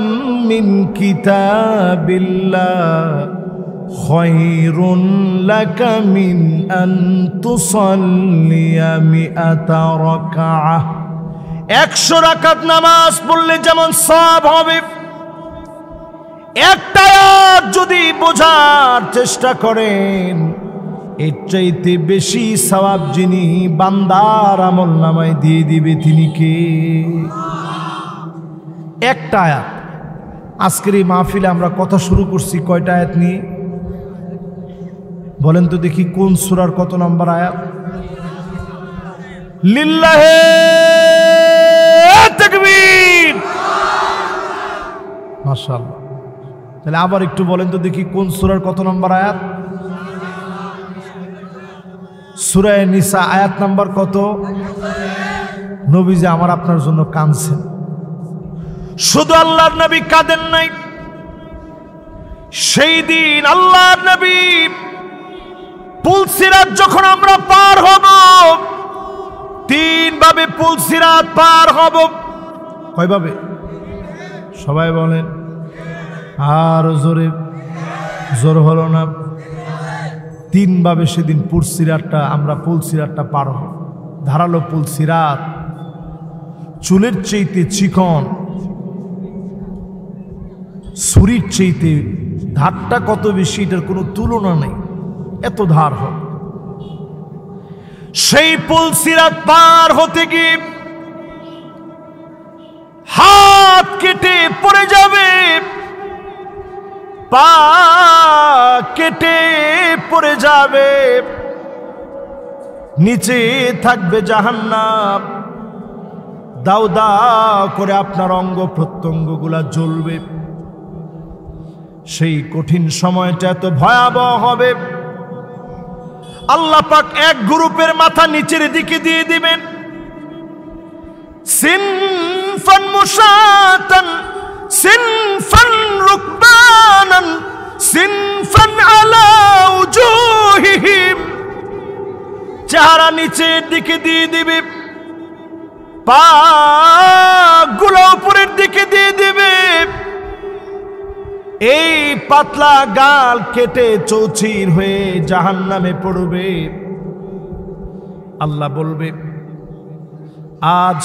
من كتاب الله خير لك من أن تصلي 100 ركعة 100 রাকাত নামাজ পড়লে যেমন সওয়াব হবে, একটা আয়াত যদি বোঝার চেষ্টা করেন এর চাইতে বেশি সওয়াব যিনি বান্দার আমলনামায় দিয়ে দিবে তিনি কে? একটা আয়াত। আজকের এই মাহফিলে আমরা কথা শুরু করছি কয়টা আয়াত নিয়ে বলেন তো দেখি? কোন সূরার কত নম্বর আয়াত? লিল্লাহে তাকবীর, মাশাআল্লাহ। তাহলে আবার একটু বলেন তো দেখি কোন সূরার কত নম্বর আয়াত? সূরা নিসা আয়াত নাম্বার কত? নবীজি আমার আপনার জন্য কাঁদছেন। শুধু আল্লাহর নবী কাঁদেন নাই, সেই দিন আল্লাহর নবী পুলসিরাত যখন আমরা পার হব, 3 ভাবে পুলসিরাত পার হব। কয়ভাবে? সবাই বলেন, আর জোরে, জোর হলো না। 3 ভাবে সেদিন পুলসিরাতটা আমরা পুলসিরাতটা পার হব। ধারালো পুলসিরাত, চুলের চাইতে চিকন, ছুরির চাইতে ধারটা কত বেশি এটার কোনো তুলনা নেই, এত ধার হবে। সেই পুলসিরাত পার হতে গিয়ে হাত কেটে পড়ে যাবে, পা কেটে পড়ে যাবে, নিচে থাকবে জাহান্নাম, দাউ দাউ করে আপনার অঙ্গ প্রত্যঙ্গগুলা জ্বলবে। সেই কঠিন সময়টা এত ভয়াবহ হবে, আল্লাহ পাক এক গ্রুপের মাথা নিচের দিকে দিয়ে দিবেন, সিনফান মুশাতান সিনফান রুকবানান সিনফান আলা উজুহিহিম, চেহারা নিচের দিকে দিয়ে দিবে, পা গুলো উপরের দিকে দিয়ে দিবে। এই পাতলা গাল কেটে চৌচির হয়ে জাহান্নামে পড়বে। আল্লাহ বলবে, আজ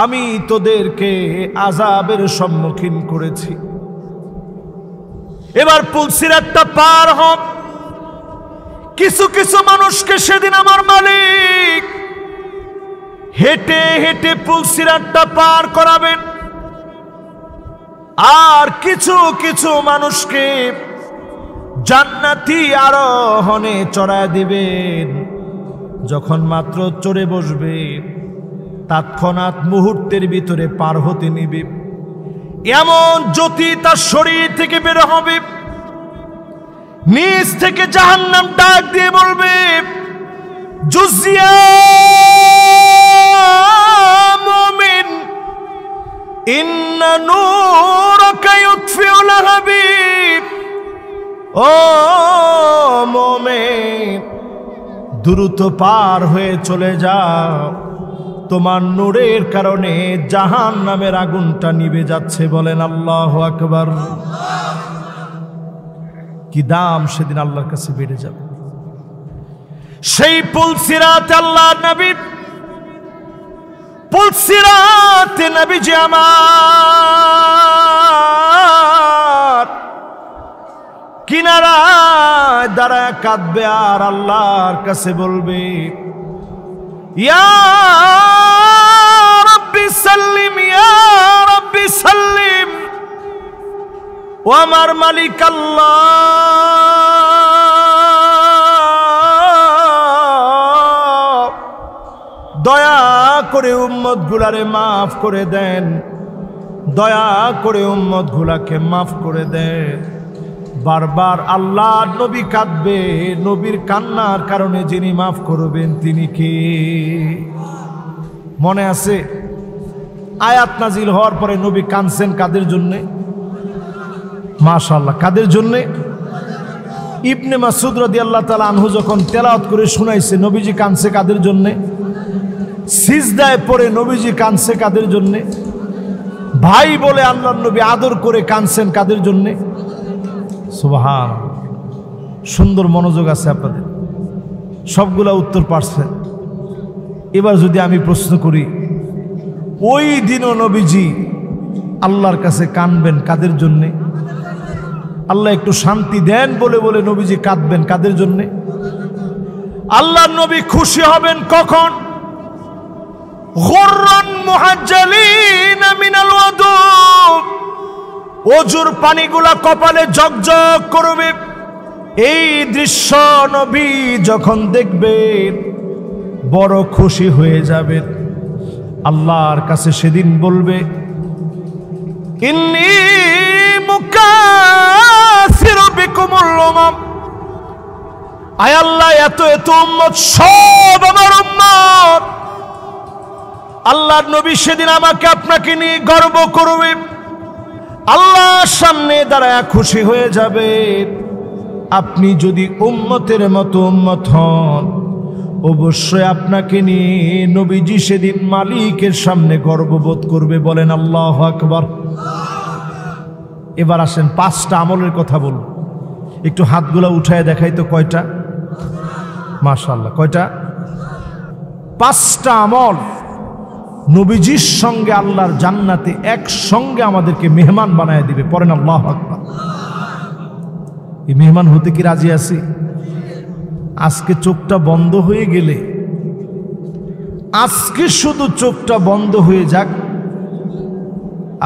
আমি তোদেরকে আযাবের সম্মুখীন করেছি, এবার পুলসিরাতটা পার হ। কিছু কিছু মানুষকে সেদিন আমার মালিক হেঁটে হেঁটে পুলসিরাতটা পার করাবেন, আর কিছু কিছু মানুষকে জান্নাতি আরোহণে চড়ায় দিবেন। যখন মাত্র চড়ে বসবে তৎক্ষণাৎ মুহূর্তের ভিতরে পার হতে নিবে, এমন জ্যোতি তার শরীর থেকে বের হবে। নিচ থেকে জাহান্নাম ডাক দিয়ে বলবে, জুজিয়া মুমিন ইন্না নূরাকা ইউতফিউ লাহাবিব, ও মুমিন দ্রুত পার হয়ে চলে যাও, তোমার নূরের কারণে জাহান্নামের আগুনটা নিভে যাচ্ছে। বলেন আল্লাহু আকবার। কি দাম সেদিন আল্লাহর কাছে বেড়ে যাবে। সেই পুলসিরাতে আল্লাহর নবী, পুলসিরাতে নবীজি আমার কিনারায় দাঁড়ায় কাঁদবে আর আল্লাহর কাছে বলবে, ইয়া রাব্বি সাল্লিম, ইয়া রাব্বি সাল্লিম, ও আমার মালিক আল্লাহ, দয়া করে উম্মত গুলারে মাফ করে দেন, দয়া করে উম্মত গুলাকে মাফ করে দেন। বারবার আল্লাহ নবী কাঁদবে, নবীর কান্নার কারণে যিনি মাফ করবেন তিনি কে? মনে আছে আয়াত নাজিল হওয়ার পরে নবী কাঁদছেন কাদের জন্যে? মাশাআল্লাহ, কাদের জন্যে? ইবনে মাসউদ রাদিয়াল্লাহু তাআলা আনহু যখন তেলাওয়াত করে শুনাইছে নবীজি কাঁদছে কাদের জন্য, সিজদায় পড়ে নবীজি কাঁদছে কাদের জন্য, ভাই বলে আল্লাহর নবী আদর করে কাঁদছেন কাদের জন্য। সুবহানাল্লাহ, সুন্দর মনোযোগ আছে আপনাদের, সবগুলা উত্তর পারছেন। এবার যদি আমি প্রশ্ন করি, ওই দিনও নবীজি আল্লাহর কাছে কাঁদবেন কাদের জন্যে? আল্লাহ একটু শান্তি দেন বলে বলে নবীজি কাঁদবেন কাদের জন্যে? আল্লাহর নবী খুশি হবেন কখন? গুররান মুহাজ্জালিন মিনাল ওয়াদু, ওজুর পানিগুলা কপালে ঝকঝক করবে। এই দৃশ্য নবী যখন দেখবেন বড় খুশি হয়ে যাবেন। আল্লাহর কাছে সেদিন বলবে, ইন্নী মুকাসিরু বিকুমুল উমাম, আয় আল্লাহ এত এত উম্মত সব আমার উম্মত। আল্লাহর নবী সেদিন আমাকে আপনাকে নিয়ে গর্ব করবে, আল্লাহর সামনে দাঁড়ায় খুশি হয়ে যাবে। আপনি যদি উম্মতের মতো উম্মত হন, অবশ্যই আপনাকে নিয়ে নবীজি সেদিন মালিকের সামনে গর্ববোধ করবে। বলেন আল্লাহু আকবার। এবার আসেন 5টা আমলের কথা বলুন। একটু হাতগুলা উঠায় দেখাই তো কয়টা? মাশাআল্লাহ, কয়টা? 5টা আমল নবীজির সঙ্গে আল্লাহর জান্নাতে একসঙ্গে আমাদেরকে মেহমান বানায় দিবে। পড়েন আল্লাহু আকবার। এই মেহমান হতে কি রাজি আছি? আজকে চোখটা বন্ধ হয়ে গেলে, আজকে শুধু চোখটা বন্ধ হয়ে যাক,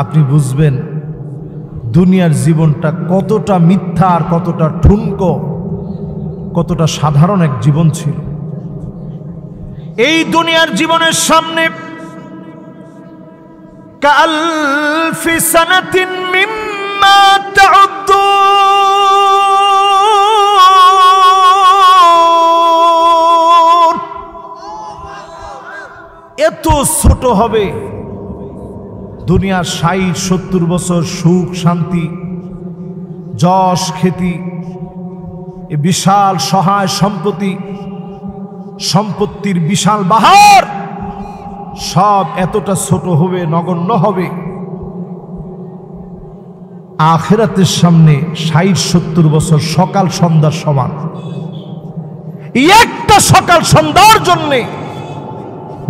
আপনি বুঝবেন দুনিয়ার জীবনটা কতটা মিথ্যা আর কতটা ঠুনকো, কতটা সাধারণ এক জীবন ছিল। এই দুনিয়ার জীবনের সামনে কালফি সানাতিন মিম্মা তাউদ্দুন, এত ছোট হবে দুনিয়ার 60-70 বছর সুখ শান্তি যশ খ্যাতি, এ বিশাল সহায় সম্পত্তির বিশাল বাহার সব এতটা ছোট হবে, নগণ্য হবে। আখিরাতের সামনে 60-70 বছর সকাল সন্ধ্যার সমান। এই একটা সকাল সন্ধ্যার জন্যে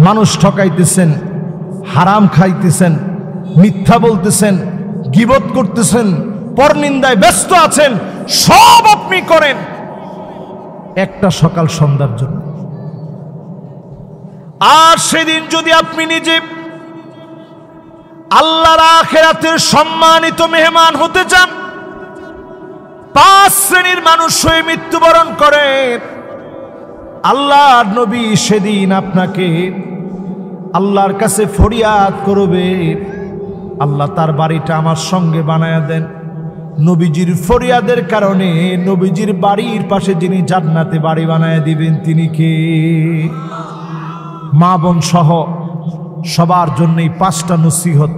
মানুষ ঠকাইতেছেন, হারাম খাইতেছেন, মিথ্যা বলতেছেন, গীবত করতেছেন, পরনিন্দায় ব্যস্ত আছেন, সব আপনি করেন একটা সকাল সন্ধ্যার জন্য। আর সেদিন যদি আপনি নিজে আল্লাহর আখিরাতের সম্মানিত মেহমান হতে চান, 5 শ্রেণীর মানুষ হয়ে মৃত্যুবরণ করেন, আল্লাহর নবী সেদিন আপনাকে আল্লাহর কাছে ফরিয়াদ করবে, আল্লাহ তার বাড়িটা আমার সঙ্গে বানায়া দেন। নবীজির ফরিয়াদের কারণে নবীজির বাড়ির পাশে যিনি জান্নাতে বাড়ি বানায়া দিবেন তিনি কে? মা বোন সহ সবার জন্যই 5টা নসিহত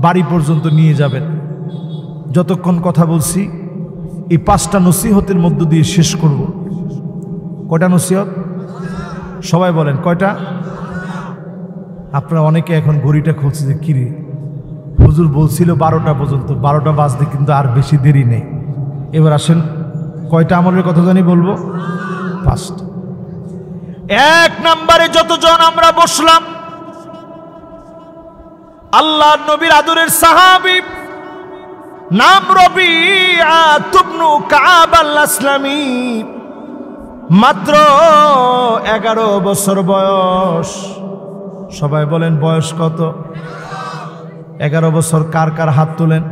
বাড়ি পর্যন্ত নিয়ে যাবেন। যতক্ষণ কথা বলছি এই 5টা নসিহতের মধ্য দিয়ে শেষ করব। কয়টা নসিহত? সবাই বলেন কয়টা? আপনারা অনেকে এখন ঘড়িটা খুলছে যে কিরে হুজুর বলছিল 12টা পর্যন্ত, 12টা বাজতে কিন্তু আর বেশি দেরি নেই। এবার আসেন কয়টা আমলের কথা জানি বলবো? 5টা। 1 নম্বরে যতজন আমরা বসলাম, আল্লাহর নবীর আদরের সাহাবী, নাম রবিআ ইবনে কাব আল-আসলামী, মাত্র 11 বছর বয়স। সবাই বলেন বয়স কত? 11 বছর। কার কার হাত তোলেন?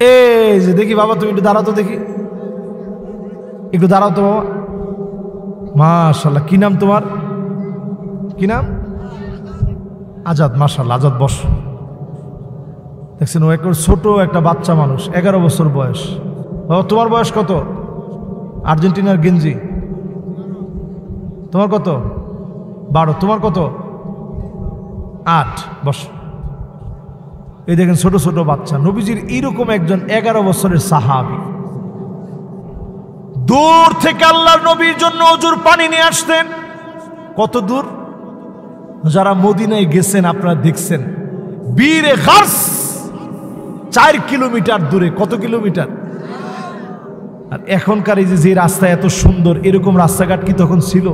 এই যে দেখি বাবা, তুমি একটু দাঁড়াও তো দেখি, একটু দাঁড়াও তো বাবা। মাশাআল্লাহ, কি নাম তোমার? কি নাম? আজাদ। মাশাআল্লাহ, আজাদ বস। দেখছেন ও একটা ছোট একটা বাচ্চা মানুষ, 11 বছর বয়স। বাবা তোমার বয়স কত? আর্জেন্টিনার গেঞ্জি। তোমার কত? 12। তোমার কত? 8। বস। এই দেখেন ছোট ছোট বাচ্চা, নবীজির এইরকম একজন 11 বছরের সাহাবী দূর থেকে আল্লাহর নবীর জন্য অজুর পানি নিয়ে আসতেন। কত দূর? যারা মদিনায় গেছেন আপনারা দেখছেন, বীরে গার্স 4 কিলোমিটার দূরে। কত কিলোমিটার? আর এখনকার এই যে রাস্তা এত সুন্দর, এরকম রাস্তাঘাট কি তখন ছিল?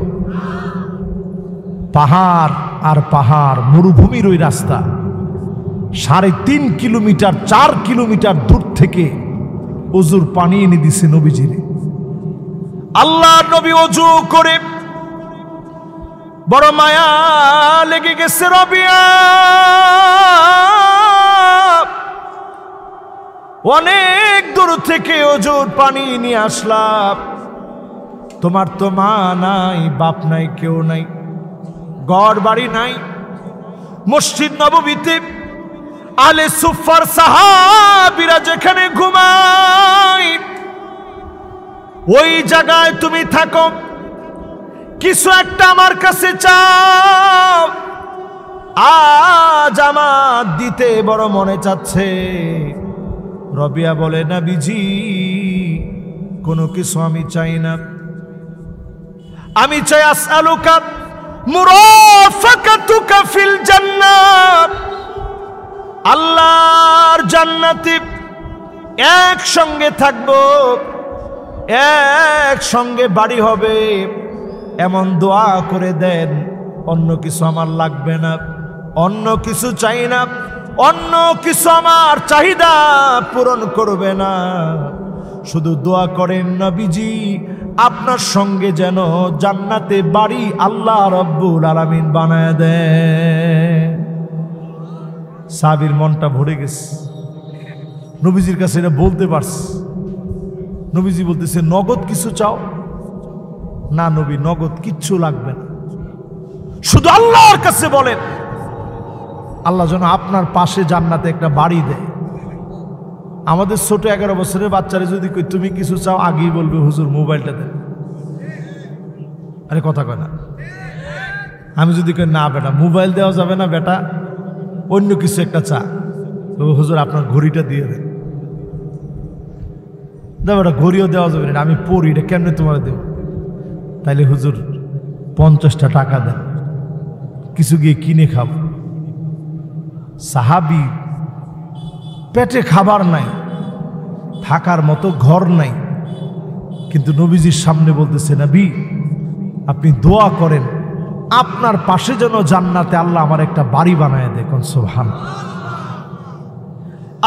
পাহাড় আর পাহাড়, মরুভূমির ওই রাস্তা। 3.5 কিলোমিটার 4 কিলোমিটার দূর থেকে অজুর পানি এনে দিছে নবীজিরে। আল্লাহর নবী অজু করে বড় মায়া লেগে গেছে। রবিয়া, অনেক দূর থেকে অজুর পানি নিয়ে আসলাম, তোমার তো মা নাই, বাপ নাই, কেউ নাই, ঘর বাড়ি নাই। মসজিদ নববীতে আলে সুফার সাহাবীরা যেখানে ঘুমায় ওই জায়গায় তুমি থাকো, কিছু একটা আমার কাছে চাও, আজ আমার দিতে বড় মনে চাচ্ছে। রবিয়া বলে, নবীজি কোনো কিছু আমি চাই না, আমি চাই আসআলুকা মুরাফাকাতুকা ফিল জান্নাত, আল্লাহর জান্নাতে একসঙ্গে থাকবো, একসঙ্গে বাড়ি হবে, এমন দোয়া করে দেন। অন্য কিছু আমার লাগবে না, অন্য কিছু চাই না, অন্য কিছু আমার চাহিদা পূরণ করবে না, শুধু দোয়া করেন নবীজি আপনার সঙ্গে যেন জান্নাতে বাড়ি আল্লাহ রব্বুল আলামিন বানায় দেন। সাহাবীর মনটা ভরে গেছে, নবীজির কাছে এটা বলতে পারছে। নবীজি বলতেছে, নগদ কিছু চাও? না নবী, নগদ কিচ্ছু লাগবে না, শুধু আল্লাহর কাছে বলেন আল্লাহ যেন আপনার পাশে জান্নাতে একটা বাড়ি দেয়। আমাদের ছোট 11 বছরের বাচ্চারা যদি কই তুমি কিছু চাও, আগেই বলবে হুজুর মোবাইলটা দেন। আরে কথা কয় না। আমি যদি কই না বেটা মোবাইল দেওয়া যাবে না, বেটা অন্য কিছু একটা চা, তবে হুজুর আপনার ঘড়িটা দিয়ে দেন। না বেটা ঘড়িও দেওয়া যাবে না, আমি পড়ি, এটা কেমনে তোমার দেব? তাইলে হুজুর 50টা টাকা দেন, কিছু গিয়ে কিনে খাবো। সাহাবী পেটে খাবার নাই, থাকার মতো ঘর নাই, কিন্তু নবীজির সামনে বলতেছে, নবী আপনি দোয়া করেন আপনার পাশে যেন জান্নাতে আল্লাহ আমার একটা বাড়ি বানায় দেখুন। সুবহানাল্লাহ।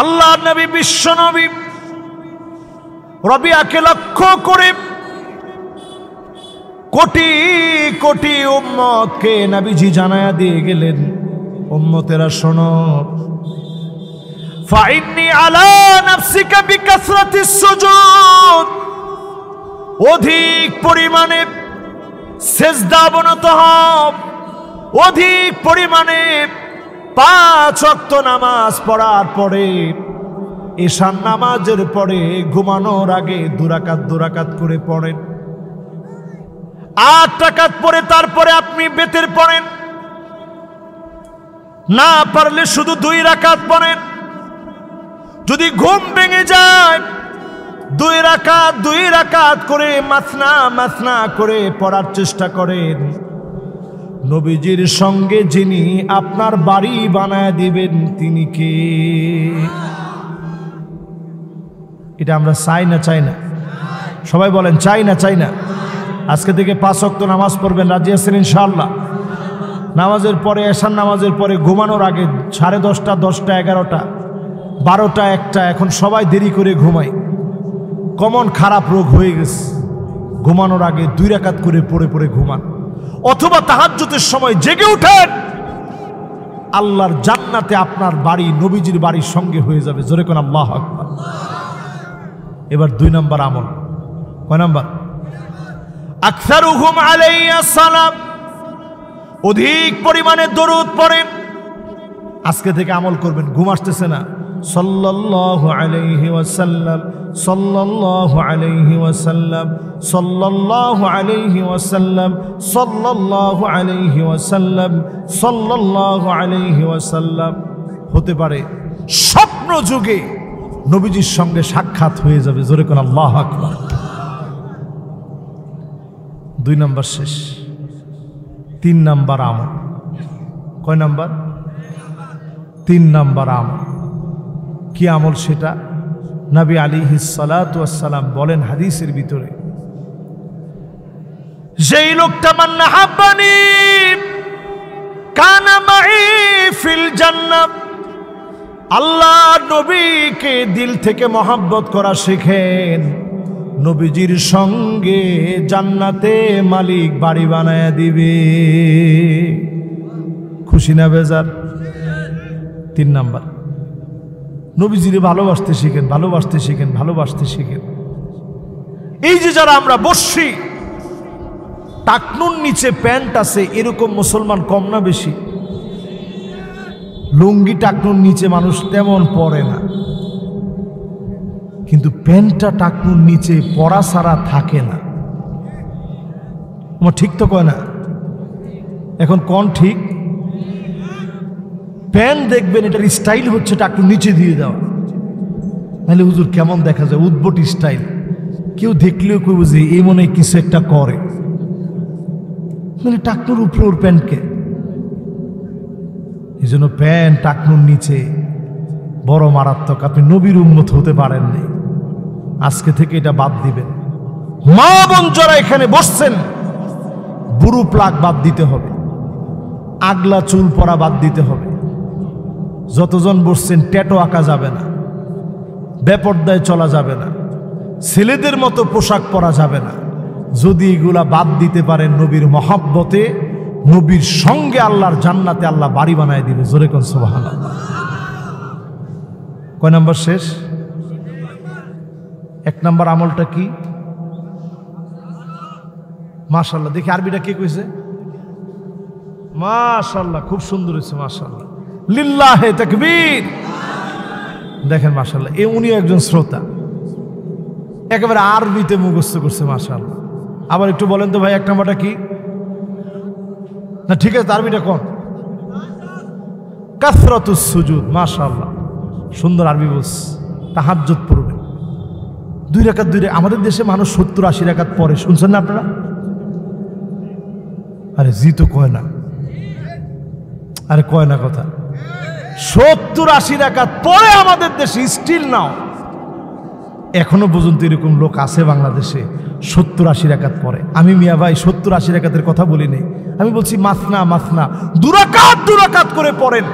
আল্লাহ নবী, বিশ্ব নবী রবিয়াকে লক্ষ্য করে কোটি কোটি উম্মতকে নবীজি জানায়া দিয়ে গেলেন, উম্মতেরা শোনো, ফাইন্নি আলা নাফসিকা বিকাসরাতিস সুজুদ, অধিক পরিমাণে সিজদা অবনত হও, অধিক পরিমাণে 5 ওয়াক্ত নামাজ পড়ার পরে, ঈশার নামাজের পরে ঘুমানোর আগে 2 রাকাত করে পড়েন। 8 রাকাত পরে তারপরে আপনি বেতের পড়েন, না পারলে শুধু 2 রাকাত পড়েন। যদি ঘুম ভেঙে যায় 2 রাকাত করে মাসনা করে পড়ার চেষ্টা করেন। নবীজির সঙ্গে যিনি আপনার বাড়ি বানায় দিবেন তিনি কে? এটা আমরা চাই না? চাই না? সবাই বলেন চাই না? চাই না? আজকে থেকে 5 ওয়াক্ত নামাজ পড়বেন, রাজি আছেন ইনশাআল্লাহ? নামাজের পরে, এশার নামাজের পরে ঘুমানোর আগে 10:30, 10টা, 11টা, 12টা, 1টা, এখন সবাই দেরি করে ঘুমায়। কমন খারাপ রোগ হয়ে গেছে। ঘুমানোর আগে 2 রাকাত করে পড়ে ঘুমান, অথবা তাহাজ্জুদের সময় জেগে উঠেন। আল্লাহর জান্নাতে আপনার বাড়ি নবীজির বাড়ির সঙ্গে হয়ে যাবে। জোরে কোন আল্লাহু আকবার। এবার 2 নম্বর আমল। কয় নাম্বার? আকসারুহুম আলাইয়া সালাম, অধিক পরিমাণে দরুদ পড়েন। আজকে থেকে আমল করবেন। ঘুম আসতেছে না? সাল্লাল্লাহু আলাইহি ওয়াসাল্লাম, সাল্লাল্লাহু আলাইহি ওয়াসাল্লাম, সাল্লাল্লাহু আলাইহি ওয়াসাল্লাম, সাল্লাল্লাহু আলাইহি ওয়াসাল্লাম, সাল্লাল্লাহু আলাইহি ওয়াসাল্লাম। হতে পারে স্বপ্ন যুগে নবীজির সঙ্গে সাক্ষাৎ হয়ে যাবে। জোরে কোন আল্লাহু আকবার। 2 নাম্বার শেষ। 3 নাম্বার আমল। কয় নাম্বার? 3 নাম্বার আমল। কি আমল সেটা? নবী আলাইহিস সালাতু ওয়াস সালাম বলেন হাদিসের ভিতরে, যেই লোকটা মান্না হাব্বানি কানা মাই ফিল জান্নাহ, আল্লাহ নবীকে দিল থেকে মহব্বত করা শিখেন, নবীজির সঙ্গে জান্নাতে মালিক বাড়ি বানায়া দিবে। খুশি না বেজার? 3 নাম্বার, নবীজিরে ভালোবাসতে শিখেন, ভালোবাসতে শিখেন, ভালোবাসতে শিখেন। এই যে যারা আমরা বসছি, টাকনুর নিচে প্যান্ট আছে এরকম মুসলমান কম না বেশি? লুঙ্গি টাকনুর নিচে মানুষ তেমন পরে না, কিন্তু প্যান্টটা টাকনুর নিচে পরা ছাড়া থাকে না। আমার ঠিক তো কয় না? এখন কোন ঠিক? প্যান্ট দেখবেন এটার স্টাইল হচ্ছে টাকনুর নিচে দিয়ে দেওয়া, নাহলে হুজুর কেমন দেখা যায়, উদ্ভট স্টাইল। কেউ দেখলেও কেউ বুঝে এই মনে কিছু একটা করে, মানে টাকনুর উপরে ওর প্যান্টকে। এই জন্য প্যান্ট টাকনুর নিচে বড় মারাত্মক। আপনি নবীর উম্মত হতে পারেননি, আজকে থেকে এটা বাদ দিবেন। মা বোন যারা এখানে বসছেন, বুড়ো প্লাগ বাদ দিতে হবে, আগলা চুল পরা বাদ দিতে হবে। যতজন বসছেন ট্যাটু আঁকা যাবে না, বেপর্দায় চলা যাবে না, ছেলেদের মতো পোশাক পরা যাবে না। যদি এগুলা বাদ দিতে পারেন, নবীর মহব্বতে, নবীর সঙ্গে আল্লাহর জান্নাতে আল্লাহ বাড়ি বানায় দিবে। জোরে কোন সুবহানাল্লাহ। কয় নাম্বার শেষ? 1 নাম্বার আমলটা কি? মাশাআল্লাহ। দেখি আরবিটা কে কইছে? মাশাআল্লাহ, খুব সুন্দর হয়েছে। মাশাআল্লাহ, লিল্লাহে তাকবীর। দেখেন মাশাআল্লাহ, উনিও একজন শ্রোতা, একেবারে আরবিতে মুখস্থ করছে। মাশাআল্লাহ। আবার একটু বলেন তো ভাই, 1 নাম্বারটা কি? না ঠিক আছে, আরবিটা কোন? কাসরাতুস সুজুদ। মাশাআল্লাহ, সুন্দর আরবি বলছে। তাহাজ্জুদ পড়বেন 2 রাকাত 2। আমাদের দেশে মানুষ 70-80 রাকাত পড়ে, শুনছেন না আপনারা? আরে জি তো কয় না, আরে কয় না কথা। 70-80 রাকাত পড়ে আমাদের দেশে, স্টিল নাও এখনো পর্যন্ত এরকম লোক আছে বাংলাদেশে 70-80 রাকাত পড়ে। আমি মিয়া ভাই 70-80 রাকাতের কথা বলি নাই, আমি বলছি মাসনা মাসনা 2 রাকাত করে পড়েন।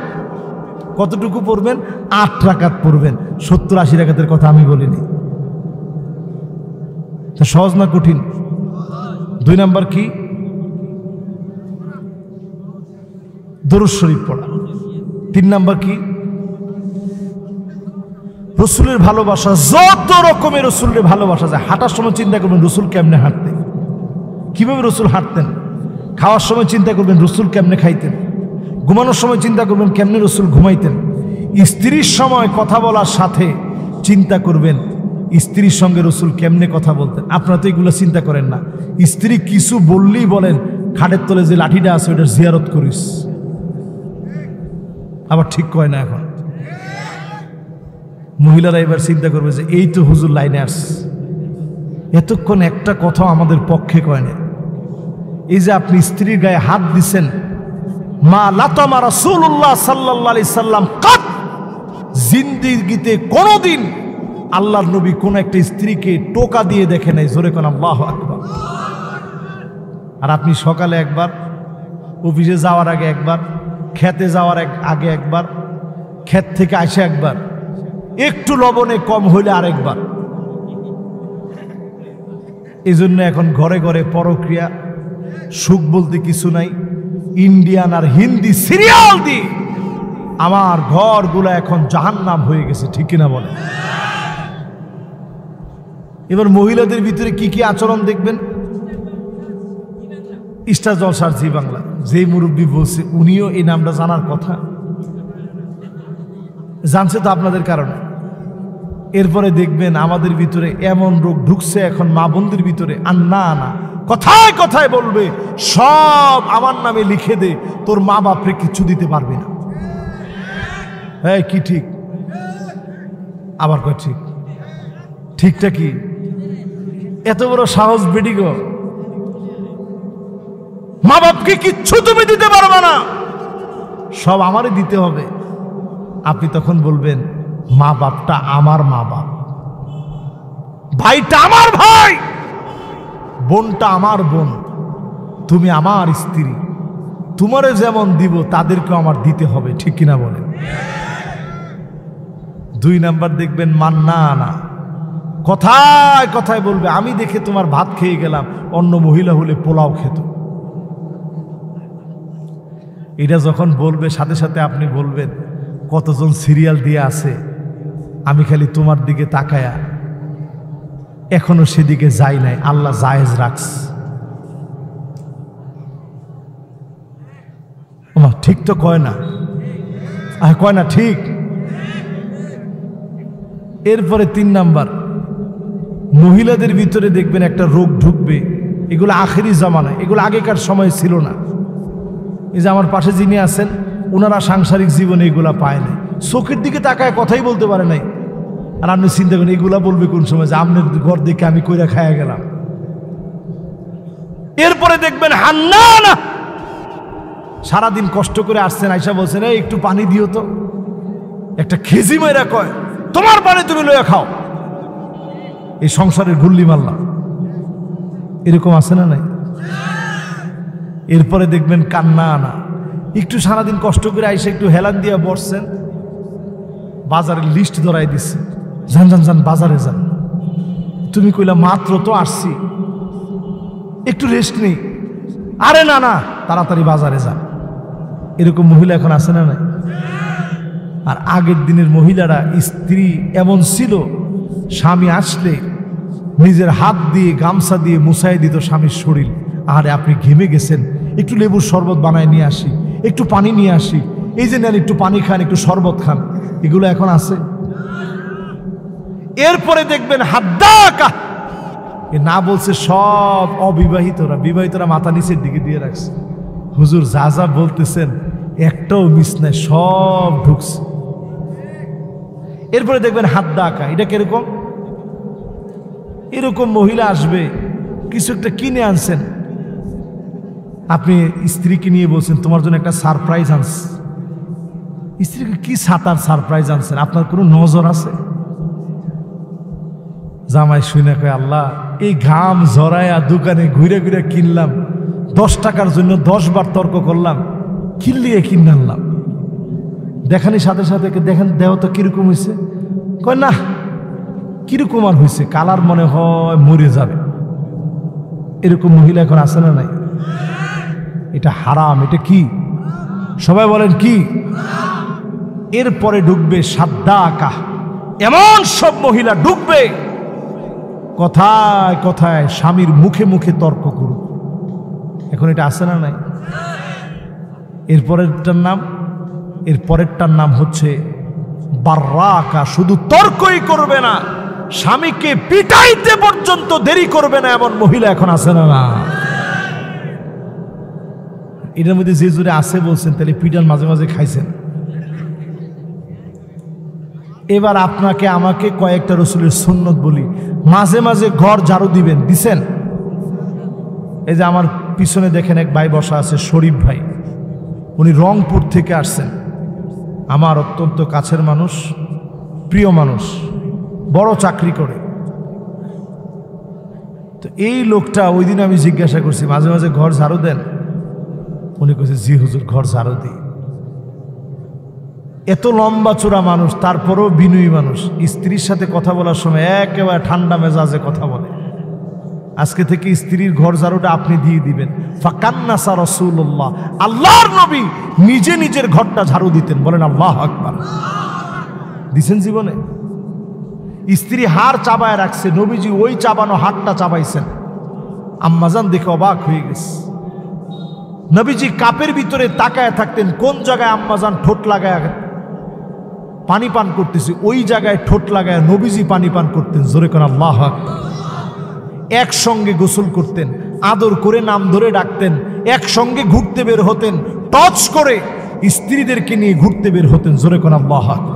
কতটুকু পড়বেন? 8 রাকাত পড়বেন। 70-80 রাকাতের কথা আমি বলিনি। তো সহজ না কঠিন? 2 নাম্বার কি? দরুদ শরীফ পড়া। 3 নাম্বার কি? রসুলের ভালোবাসা। যত রকমের রসুলের ভালোবাসা যায়। হাঁটার সময় চিন্তা করবেন রসুল কেমনে হাঁটতেন, কিভাবে রসুল হাঁটতেন। খাওয়ার সময় চিন্তা করবেন রসুল কেমনে খাইতেন। ঘুমানোর সময় চিন্তা করবেন কেমনে রসুল ঘুমাইতেন। স্ত্রীর সময় কথা বলার সাথে চিন্তা করবেন স্ত্রীর সঙ্গে রসুল কেমনে কথা বলতেন। আপনারা তো এগুলো চিন্তা করেন না। স্ত্রী কিছু বললেই বলেন খাটের তলে যে লাঠিটা আছে ওটার জিয়ারত করিস। আবার ঠিক কয় না। এখন মহিলারা এবার চিন্তা করবে যে এই তো হুজুর লাইনে আসছে, এতক্ষণ একটা কথা আমাদের পক্ষে কয় না। এই যে আপনি স্ত্রীর গায়ে হাত দিছেন, মা লাতামা রাসূলুল্লাহ সাল্লাল্লাহু আলাইহি সাল্লাম কাত, জিন্দেগিতে কোনোদিন আল্লাহর নবী কোন একটা স্ত্রীকে টোকা দিয়ে দেখে নাই। জোরে কোন আল্লাহু আকবার। আর আপনি সকালে একবার, অফিসে যাওয়ার আগে একবার, খেতে যাওয়ার আগে একবার, ক্ষেত থেকে আসে একবার, একটু লবণে কম হইলে আরেকবার। এই জন্য এখন ঘরে ঘরে পরক্রিয়া, সুখ বলতে কিছু নাই। ইন্ডিয়ান আর হিন্দি সিরিয়াল দিয়ে আমার ঘরগুলো এখন জাহান্নাম হয়ে গেছে, ঠিক কিনা বলে? এবার মহিলাদের ভিতরে কি কি আচরণ দেখবেন। স্টার জলসার জি বাংলা যে মুরব্বী বলছে, উনিও এই নামটা জানার কথা, জানছে তো আপনাদের কারণে। এরপরে দেখবেন আমাদের ভিতরে এমন রোগ ঢুকছে এখন মা বোনদের ভিতরে, আর না না কথায় কথায় বলবে সব আমার নামে লিখে দে, তোর মা বাপরে কিচ্ছু দিতে পারবে না। হ্যাঁ কি ঠিক? আবার কয় ঠিক। ঠিকটা কি? এত বড় সাহস বেডি গো, মা বাপকে কিচ্ছু তুমি দিতে পারবে না, সব আমারই দিতে হবে। আপনি তখন বলবেন মা বাপটা আমার মা বাপ, ভাইটা আমার ভাই, বোনটা আমার বোন, তুমি আমার স্ত্রী, তোমারে যেমন দিব তাদেরকেও আমার দিতে হবে, ঠিক কিনা বলেন? 2 নাম্বার দেখবেন মান্না না, কথায় কথায় বলবে আমি দেখে তোমার ভাত খেয়ে গেলাম, অন্য মহিলা হলে পোলাও খেত। এটা যখন বলবে সাথে সাথে আপনি বলবেন কতজন সিরিয়াল দিয়ে আছে, আমি খালি তোমার দিকে তাকায়া এখনো সেদিকে যাই নাই, আল্লাহ জায়েজ রাখস। ঠিক তো কয় না, কয় না ঠিক। এরপরে 3 নাম্বার, মহিলাদের ভিতরে দেখবেন একটা রোগ ঢুকবে, এগুলো আখেরি জামানায়, এগুলো আগেকার সময় ছিল না। এই যে আমার পাশে যিনি আছেন ওনারা সাংসারিক জীবনে এগুলা পায় না, চোখের দিকে তাকায় কথাই বলতে পারে নাই। আর আপনি চিন্তা করেন এগুলা বলবে কোন সময় যে আপনার ঘর দেখে আমি কইরা খাইয়া গেলাম। এরপরে দেখবেন হান্নানা, সারাদিন কষ্ট করে আসছেন, আয়সা বলছেন এই একটু পানি দিও তো, একটা খেজি মেয়েরা কয় তোমার পানি তুমি লইয়া খাও, এই সংসারের গুল্লি মারলাম। এরকম আছে না নাই? এরপরে দেখবেন কান্না আনা, একটু সারাদিন কষ্ট করে আইসা একটু হেলান দিয়া বসছেন, বাজারের লিস্ট ধরাই দিচ্ছে, যান যান যান বাজারে যান। তুমি কইলা মাত্র তো আসছি, একটু রেস্ট নেই, আরে না না তাড়াতাড়ি বাজারে যান। এরকম মহিলা এখন আছে না নাই? আর আগের দিনের মহিলারা, স্ত্রী এমন ছিল স্বামী আসলে নিজের হাত দিয়ে গামছা দিয়ে মুছাই দিত স্বামীর শরীর। আরে আপনি ঘেমে গেছেন, একটু লেবুর শরবত বানায় নিয়ে আসি, একটু পানি নিয়ে আসি, এই যে নেন একটু পানি খান, একটু শরবত খান। এগুলো এখন আছে? এরপরে দেখবেন হাদ্দাকা, এ না বলছে সব অবিবাহিতরা, বিবাহিতরা মাথা নিচের দিকে দিয়ে রাখছে, হুজুর যা যা বলতেছেন একটাও মিস নাই, সব ঢুকছে। এরপরে দেখবেন হাদ্দাকা, এটা কিরকম? এরকম মহিলা আসবে, কিছু একটা কিনে আনছেন, আপনি স্ত্রীকে নিয়ে বলছেন তোমার জন্য একটা সারপ্রাইজ আনছে। স্ত্রীকে কি সাতার সারপ্রাইজ আনছেন, আপনার কোনো নজর আছে? জামাই শুনে কয় আল্লাহ এই ঘাম ঝরায়া দোকানে ঘুরে ঘুরে কিনলাম, 10 টাকার জন্য 10 বার তর্ক করলাম, কিনলিয়ে কিনে আনলাম। দেখানি সাথে সাথে দেখেন দেহ তো কিরকম হয়েছে, কয় না কিরকম আর হয়েছে, কালার মনে হয় মরে যাবে। এরকম মহিলা এখন আছে না নাই? এটা হারাম। এটা কি? সবাই বলেন কি? এরপরে ঢুকবে সাদ্দাকা, এমন সব মহিলা ঢুকবে কথায় কথায় স্বামীর মুখে মুখে তর্ক করুক। এখন এটা আছে না নাই? এরপরেরটার নাম হচ্ছে বাররাকা, শুধু তর্কই করবে না, স্বামীকে পিটাইতে পর্যন্ত দেরি করবে না, এমন মহিলা এখন আছে না না? এটার মধ্যে যে জোরে আছে বলছেন তাহলে পিটান মাঝে মাঝে খাইছেন। এবার আপনাকে আমাকে কয়েকটা রসুলের সুন্নত বলি, মাঝে মাঝে ঘর ঝাড়ু দিবেন, দিছেন? এই যে আমার পিছনে দেখেন এক ভাই বসা আছে, শরীফ ভাই, উনি রংপুর থেকে আসছেন, আমার অত্যন্ত কাছের মানুষ, প্রিয় মানুষ, বড় চাকরি করে। তো এই লোকটা ওই দিন আমি জিজ্ঞাসা করছি মাঝে মাঝে ঘর ঝাড়ু দেন? উনি কইছে জি হুজুর ঘর ঝাড়ু দিই। এত লম্বা চূড়া মানুষ, তারপরেও বিনয়ী মানুষ, স্ত্রীর সাথে কথা বলার সময় একেবারে ঠান্ডা মেজাজে কথা বলে। আজকে থেকে স্ত্রীর ঘর ঝাড়ুটা আপনি দিয়ে দিবেন। ফাকান্নাসা রাসূলুল্লাহ, আল্লাহর নবী নিজে নিজের ঘরটা ঝাড়ু দিতেন। বলেন আল্লাহু আকবার। দিছেন জীবনে? স্ত্রী হাড় চাবায় রাখছে, নবীজি ওই চাবানো হাড়টা চাবাইছেন। আম্মাজান দেখে অবাক হয়ে গেছে। নবীজি কাপের ভিতরে তাকায় থাকতেন, কোন জায়গায় আম্মাজান ঠোঁট লাগায় পানি পান করতেছে, ওই জায়গায় ঠোঁট লাগায় নবীজি পানি পান করতেন। জোরে কোন আল্লাহু আকবার। একসঙ্গে গোসল করতেন, আদর করে নাম ধরে ডাকতেন, একসঙ্গে ঘুরতে বের হতেন, টচ করে স্ত্রীদেরকে নিয়ে ঘুরতে বের হতেন। জোরে কোন আল্লাহু আকবার।